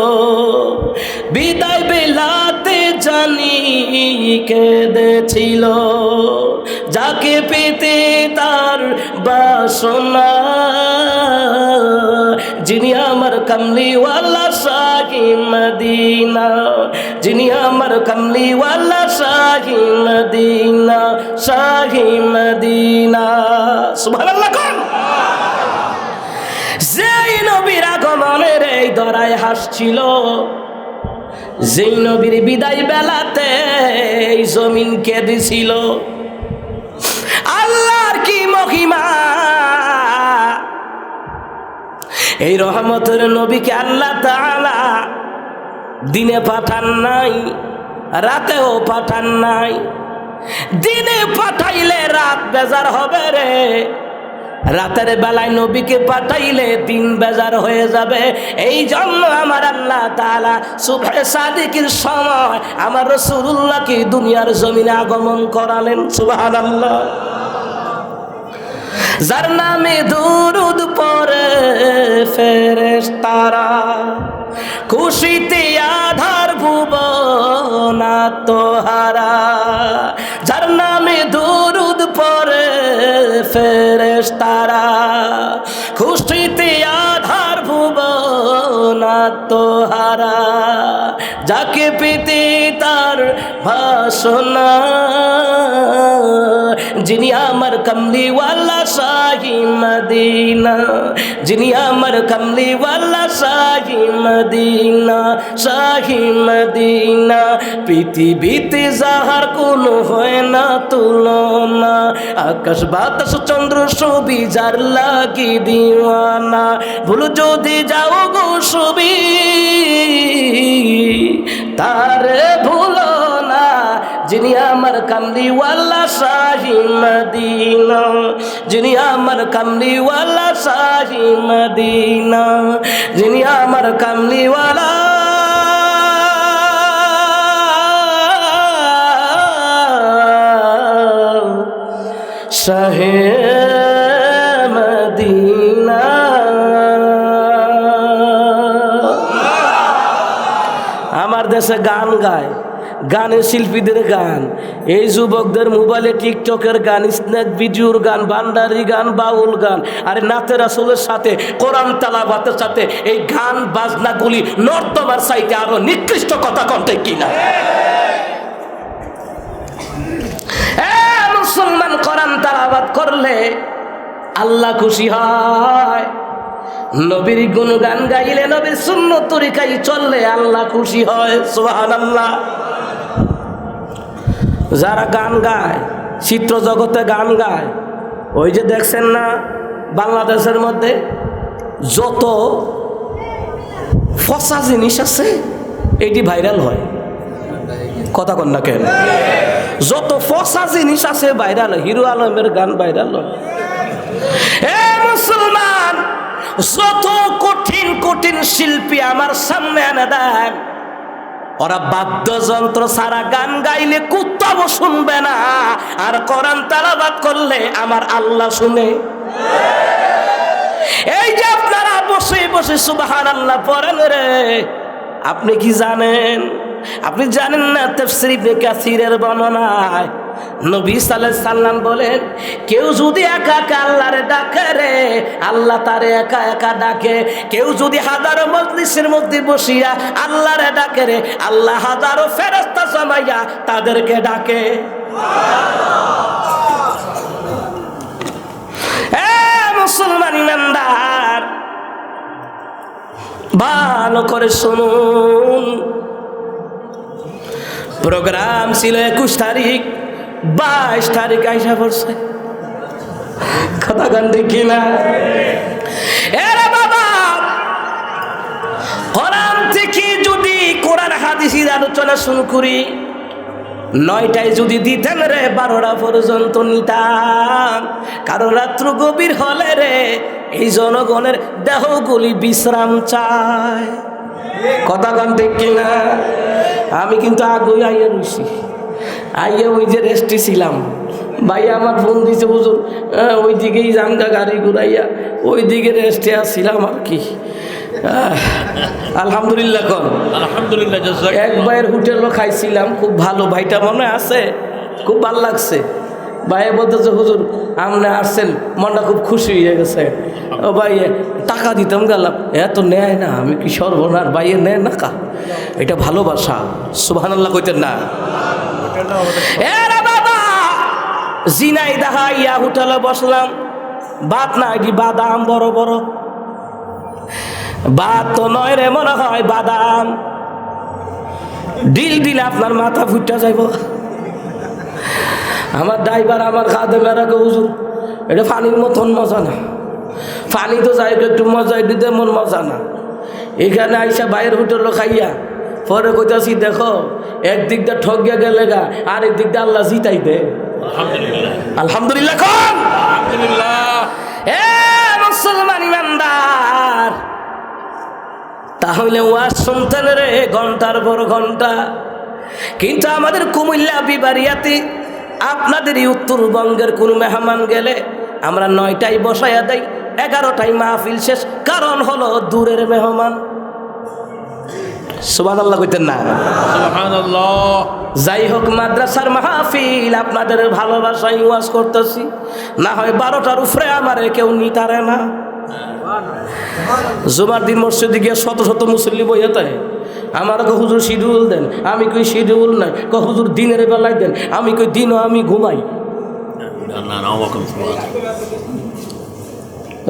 বিদায় বেলাতে জানি কেঁদেছিল, যাকে পেতে তার বাসনা, যিনি আমার কামলিওয়ালা শাহি মদিনা, যিনি আমার কামলিওয়ালা শাহি মদিনা, শাহি মদিনা। সুবহানাল্লাহ কোন? যেই নবীর আগমনের এই ধরায় হাসছিল, যেই নবীর বিদায় বেলাতে এই জমিন কেঁদেছিল, আল্লাহর কি মহিমা! এই রহমতের নবীকে আল্লাহ তাআলা দিনে পাঠান নাই, রাতেও পাঠান নাই। দিনে পাঠাইলে রাত বেজার হবে রে, রাতের বেলায় নবীকে পাঠাইলে দিন বেজার হয়ে যাবে। এই জন্য আমার আল্লাহ তাআলা সুবহে সাদিকের সময় আমার রাসূলুল্লাহকে দুনিয়ার জমিনে আগমন করালেন। সুবহানাল্লাহ। যার নামে দুরুদ পড়ে ফেরেশতারা, খুশিতে আধার ভুবন আত্মহারা, যার নামে দুরুদ পড়ে ফেরেশতারা, খুশিতে আধার ভুবন আত্মহারা, যাকে পেতে তার বাসনা, যিনি আমার কামলিওয়ালা শাহি মদিনা, যিনি আমার কামলিওয়ালা শাহি মদিনা, শাহি মদিনা। পৃথিবীতে যাহার কোনো হয় না তুলনা, আকাশ বাতাস চন্দ্র সুবি যার লাগি দিওয়ানা, ভুল যদি যাও গো সুবি তার ভুলো না, যিনি আমার কামলিওয়ালা শাহি মদিনা, যিনি আমার কামলিওয়ালা শাহি মদিনা, যিনি আমার কামলিওয়ালা শাহে মদিনা। আমার দেশে গান গায়, গানের শিল্পীদের গান, এই যুবকদের মোবাইলে টিকটকের গান, স্ন্যাক ভিডিওর গান, ভান্ডারি গান, বাউল গান, আরে নাতে রাসূলের সাথে কোরআন তেলাওয়াতের সাথে এই গান বাজনাগুলি নর্দমার চাইতে আরো নিকৃষ্ট, কথা কন্তে কিনা? মুসলমান কোরআন তেলাওয়াত করলে আল্লাহ খুশি হয়, নবীর গুণগান গাইলে, নবীর সুন্নত তরিকায় চললে আল্লাহ খুশি হয়। সুবহানাল্লাহ। যারা গান গায়, চিত্র জগতে গান গায়, ওই যে দেখছেন না বাংলাদেশের মধ্যে যত ফসা জিনিস আছে এটি ভাইরাল হয়, কথা কন না কেন? যত ফসা জিনিস আছে ভাইরাল হয়, হিরো আলমের গান ভাইরাল হয়। এ মুসলমান, যত কঠিন কঠিন শিল্পী আমার সামনে এনে দেন, ওরা বাদ্যযন্ত্র ছাড়া গান গাইলে কুত্তাও শুনবে না, আর কোরআন তেলাওয়াত করলে আমার আল্লাহ শুনে। এই যে আপনারা বসে বসে সুবহানাল্লাহ পড়েন রে, আপনি কি জানেন? আপনি জানেন না তাফসীর ইবনে কাসিরের বর্ণনায় নবী সাল্লাল্লাহু আলাইহি সাল্লাম বলেন, কেউ যদি একা একা আল্লাহরে ডাকে রে, আল্লাহ তারে একা একা ডাকে। কেউ যদি হাজারো মজলিসের মধ্যে বসিয়া আল্লাহরে ডাকে রে, আল্লাহ হাজারো ফেরেশতা জমাইয়া তাদেরকে ডাকে। মুসলমান ইমানদার, ভালো করে শুনুন। প্রোগ্রাম ছিল 21 তারিখ, 22 তারিখ আইসা পড়ছে, কথা গান দেখি না? এরা বাবা, কোরআন থেকে যদি কোরআন হাদিসের আলোচনা শুরু করি, 9টায় যদি দিতেন রে 12টা পর্যন্ত নিতাম, কারণ রাত্র গভীর হলে রে এই জনগণের দেহগুলি বিশ্রাম চায়, কথা গান দেখি না? আমি কিন্তু আগুই আইয়া রইছি, আইয়া ওই যে রেস্টে ছিলাম, ভাই আমার ফোন দিছে, হুজুর ওই দিকেই জানগা গাড়ি ঘুরাইয়া ওই দিকে রেস্টে আসছিলাম আর কি। আলহামদুলিল্লাহ কর, আলহামদুলিল্লাহ। এক ভাইয়ের হোটেলও খাইছিলাম, খুব ভালো, ভাইটা মনে আছে, খুব ভালো লাগছে। ভাইয়ে বলতেছে, হুজুর আপনি আসছেন, মনটা খুব খুশি হয়ে গেছে। ও ভাই টাকা দিতাম গেলাম, এত নেয় না, আমি কি সর্বনার, ভাইয়ে নেয় না কা, এটা ভালোবাসা। সুবহানাল্লাহ কইতেন না? এরা বাবা, জিনাই দাহাইয়া হোটেলে বসলাম, ভাত না, এটি বাদাম বড় বড়, ভাত তো নয় রে, মনে হয় বাদাম। ডিল দিলে আপনার মাথা ফুটা যাইব। আমার ড্রাইভার আমার খাদেমেরা কে, হুজুর এটা পানির মতন মজা না, পানি তো যাই একটু মজা, এটি তেমন মজা না। এখানে আইসা বাইরের হোটেল খাইয়া পরে কইতাছি, দেখো একদিক দিয়ে ঠকিয়া গেলে গা, আর একদিক দিয়ে আল্লাহ জিতাই দে। আলহামদুলিল্লাহ কোন? আলহামদুলিল্লাহ। এ মুসলমান ইমানদার, তাহলে ওয়াজ শুনতেন রে ঘন্টার পর ঘন্টা, কিন্তু আমাদের কুমিল্লা বিবারিয়াতে আপনাদের এই উত্তরবঙ্গের কোন মেহমান গেলে আমরা 9টায় বসাইয়া দেই, 11টায় মাহফিল শেষ, কারণ হলো দূরের মেহমান। সুবহানাল্লাহ কইতেন না? সুবহানাল্লাহ। যাই হোক, মাদ্রাসার মাহফিল আপনাদের ভালোবাসায় ওয়াজ করতেছি, না হয় 12টার উপরে আমারে কেউ নিতারে না। জুমার দিন মসজিদে গিয়ে শত শত মুসল্লি বইয়া তাই, আমার হুজুর শিডিউল দেন, আমি কই শিডিউল নাই, হুজুর দিনের বেলায় দেন, আমি কই দিনও আমি ঘুমাই।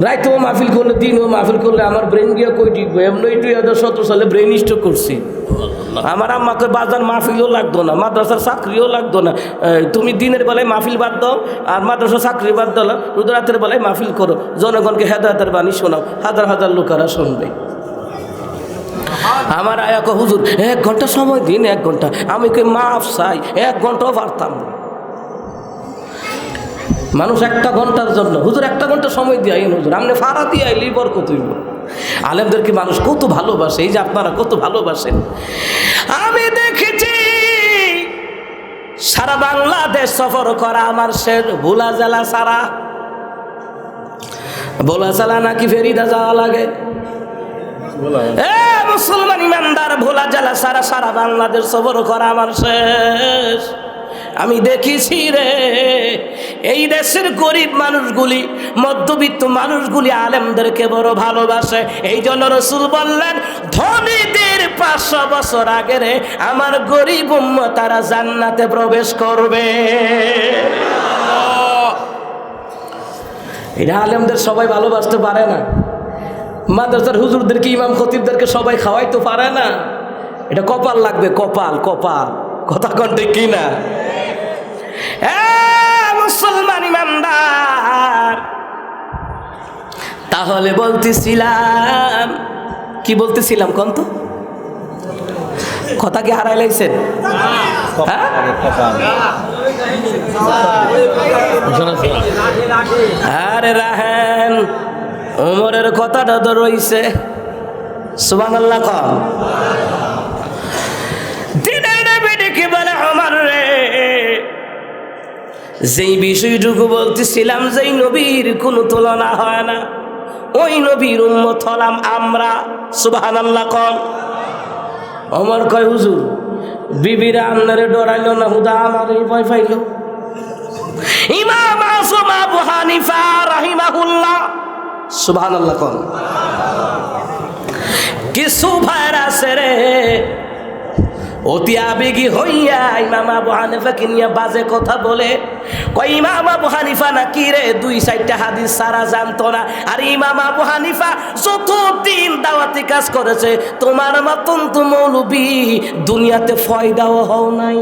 রাইতেও মাহফিল করলে দিনও মাহফিল করলে আমার ব্রেন গিয়ে কই টিকবো। এমনি 2017 সালে ব্রেন স্ট্রোক করছি। আমার আম্মাকে বাজার মাহফিলও লাগতো না, মাদ্রাসার চাকরিও লাগতো না, তুমি দিনের বেলায় মাহফিল বাদ দাও আর মাদ্রাসার চাকরি বাদ দাও, রাতের বেলায় মাহফিল করো, জনগণকে হেদায়েতের বাণী শোনাও, হাজার হাজার লোকেরা শুনবে। আমার আয়াকে হুজুর 1 ঘন্টা সময় দিন, 1 ঘন্টা। আমি কই মাফ চাই, 1 ঘন্টাও পারতাম না। মানুষ 1 ঘন্টার জন্য, হুজুর 1 ঘন্টা সময় দিয়ে আইন, হুজুর আপনি ফাড়া দিয়ে আইলেই বরকত হইব। আলেমদেরকে মানুষ কত ভালোবাসে, এই যে আপনারা কত ভালোবাসেন। আমি দেখেছি সারা বাংলাদেশ সফর করা আমার শের ভোলা জেলা সারা, ভোলা জেলা নাকি ফেরিদা যাওয়া লাগে, মুসলমান ইমানদার ভোলা জ্বালা সারা সারা বাংলাদেশ সফর করা আমার শেষ। আমি দেখেছি রে, এই দেশের গরিব মানুষগুলি, মধ্যবিত্ত মানুষগুলি আলেমদেরকে বড় ভালোবাসে। এই জন্য রসুল বললেন, ধনীদের 500 বছর আগে রে আমার গরিব উম্মত তারা জান্নাতে প্রবেশ করবে। এটা আলেমদের সবাই ভালোবাসতে পারে না, মাদ্রাসার হুজুরদেরকে, ইমাম খতিবদেরকে সবাই খাওয়াইতে পারে না। এটা কপাল লাগবে, কপাল কপাল, কথা কন্টে কি না? মুসলমান ইমানদার, তাহলে বলতেছিলাম, কি বলতেছিলাম কোন তো কথা কি হারাই লাইছেন? আরে রাহেন, ওমরের কথাটা তো রইছে। সুবহানাল্লাহ কম। দিনের নবী ডেকে বলে, ওমর রে, যেই বিষয়টুকু বলতেছিলাম, যেই নবীর কোনো তুলনা হয় না, ওই নবীর উম্মত হলাম আমরা। সুবহানাল্লাহ কম। ওমর কয়, হুজুর বিবিরা আপনারে ডরাইল না, হুদা আমার এই ভয় পাইল। ইমাম আযম আবু হানিফা রাহিমাহুল্লাহ, সুবহানাল্লাহ কম, কিছু ভাইরা আছে রে অতি আবেগী হইয়া ইমাম আবু হানিফাকে নিয়ে বাজে কথা বলে। কই ইমাম আবু হানিফা নাকি রে 2-4টা হাদিস সারা জানতো না। আর ইমাম আবু হানিফা যতদিন দাওয়াতি কাজ করেছে, তোমার মতন তো মৌলবি দুনিয়াতে ফয়দাও হও নাই।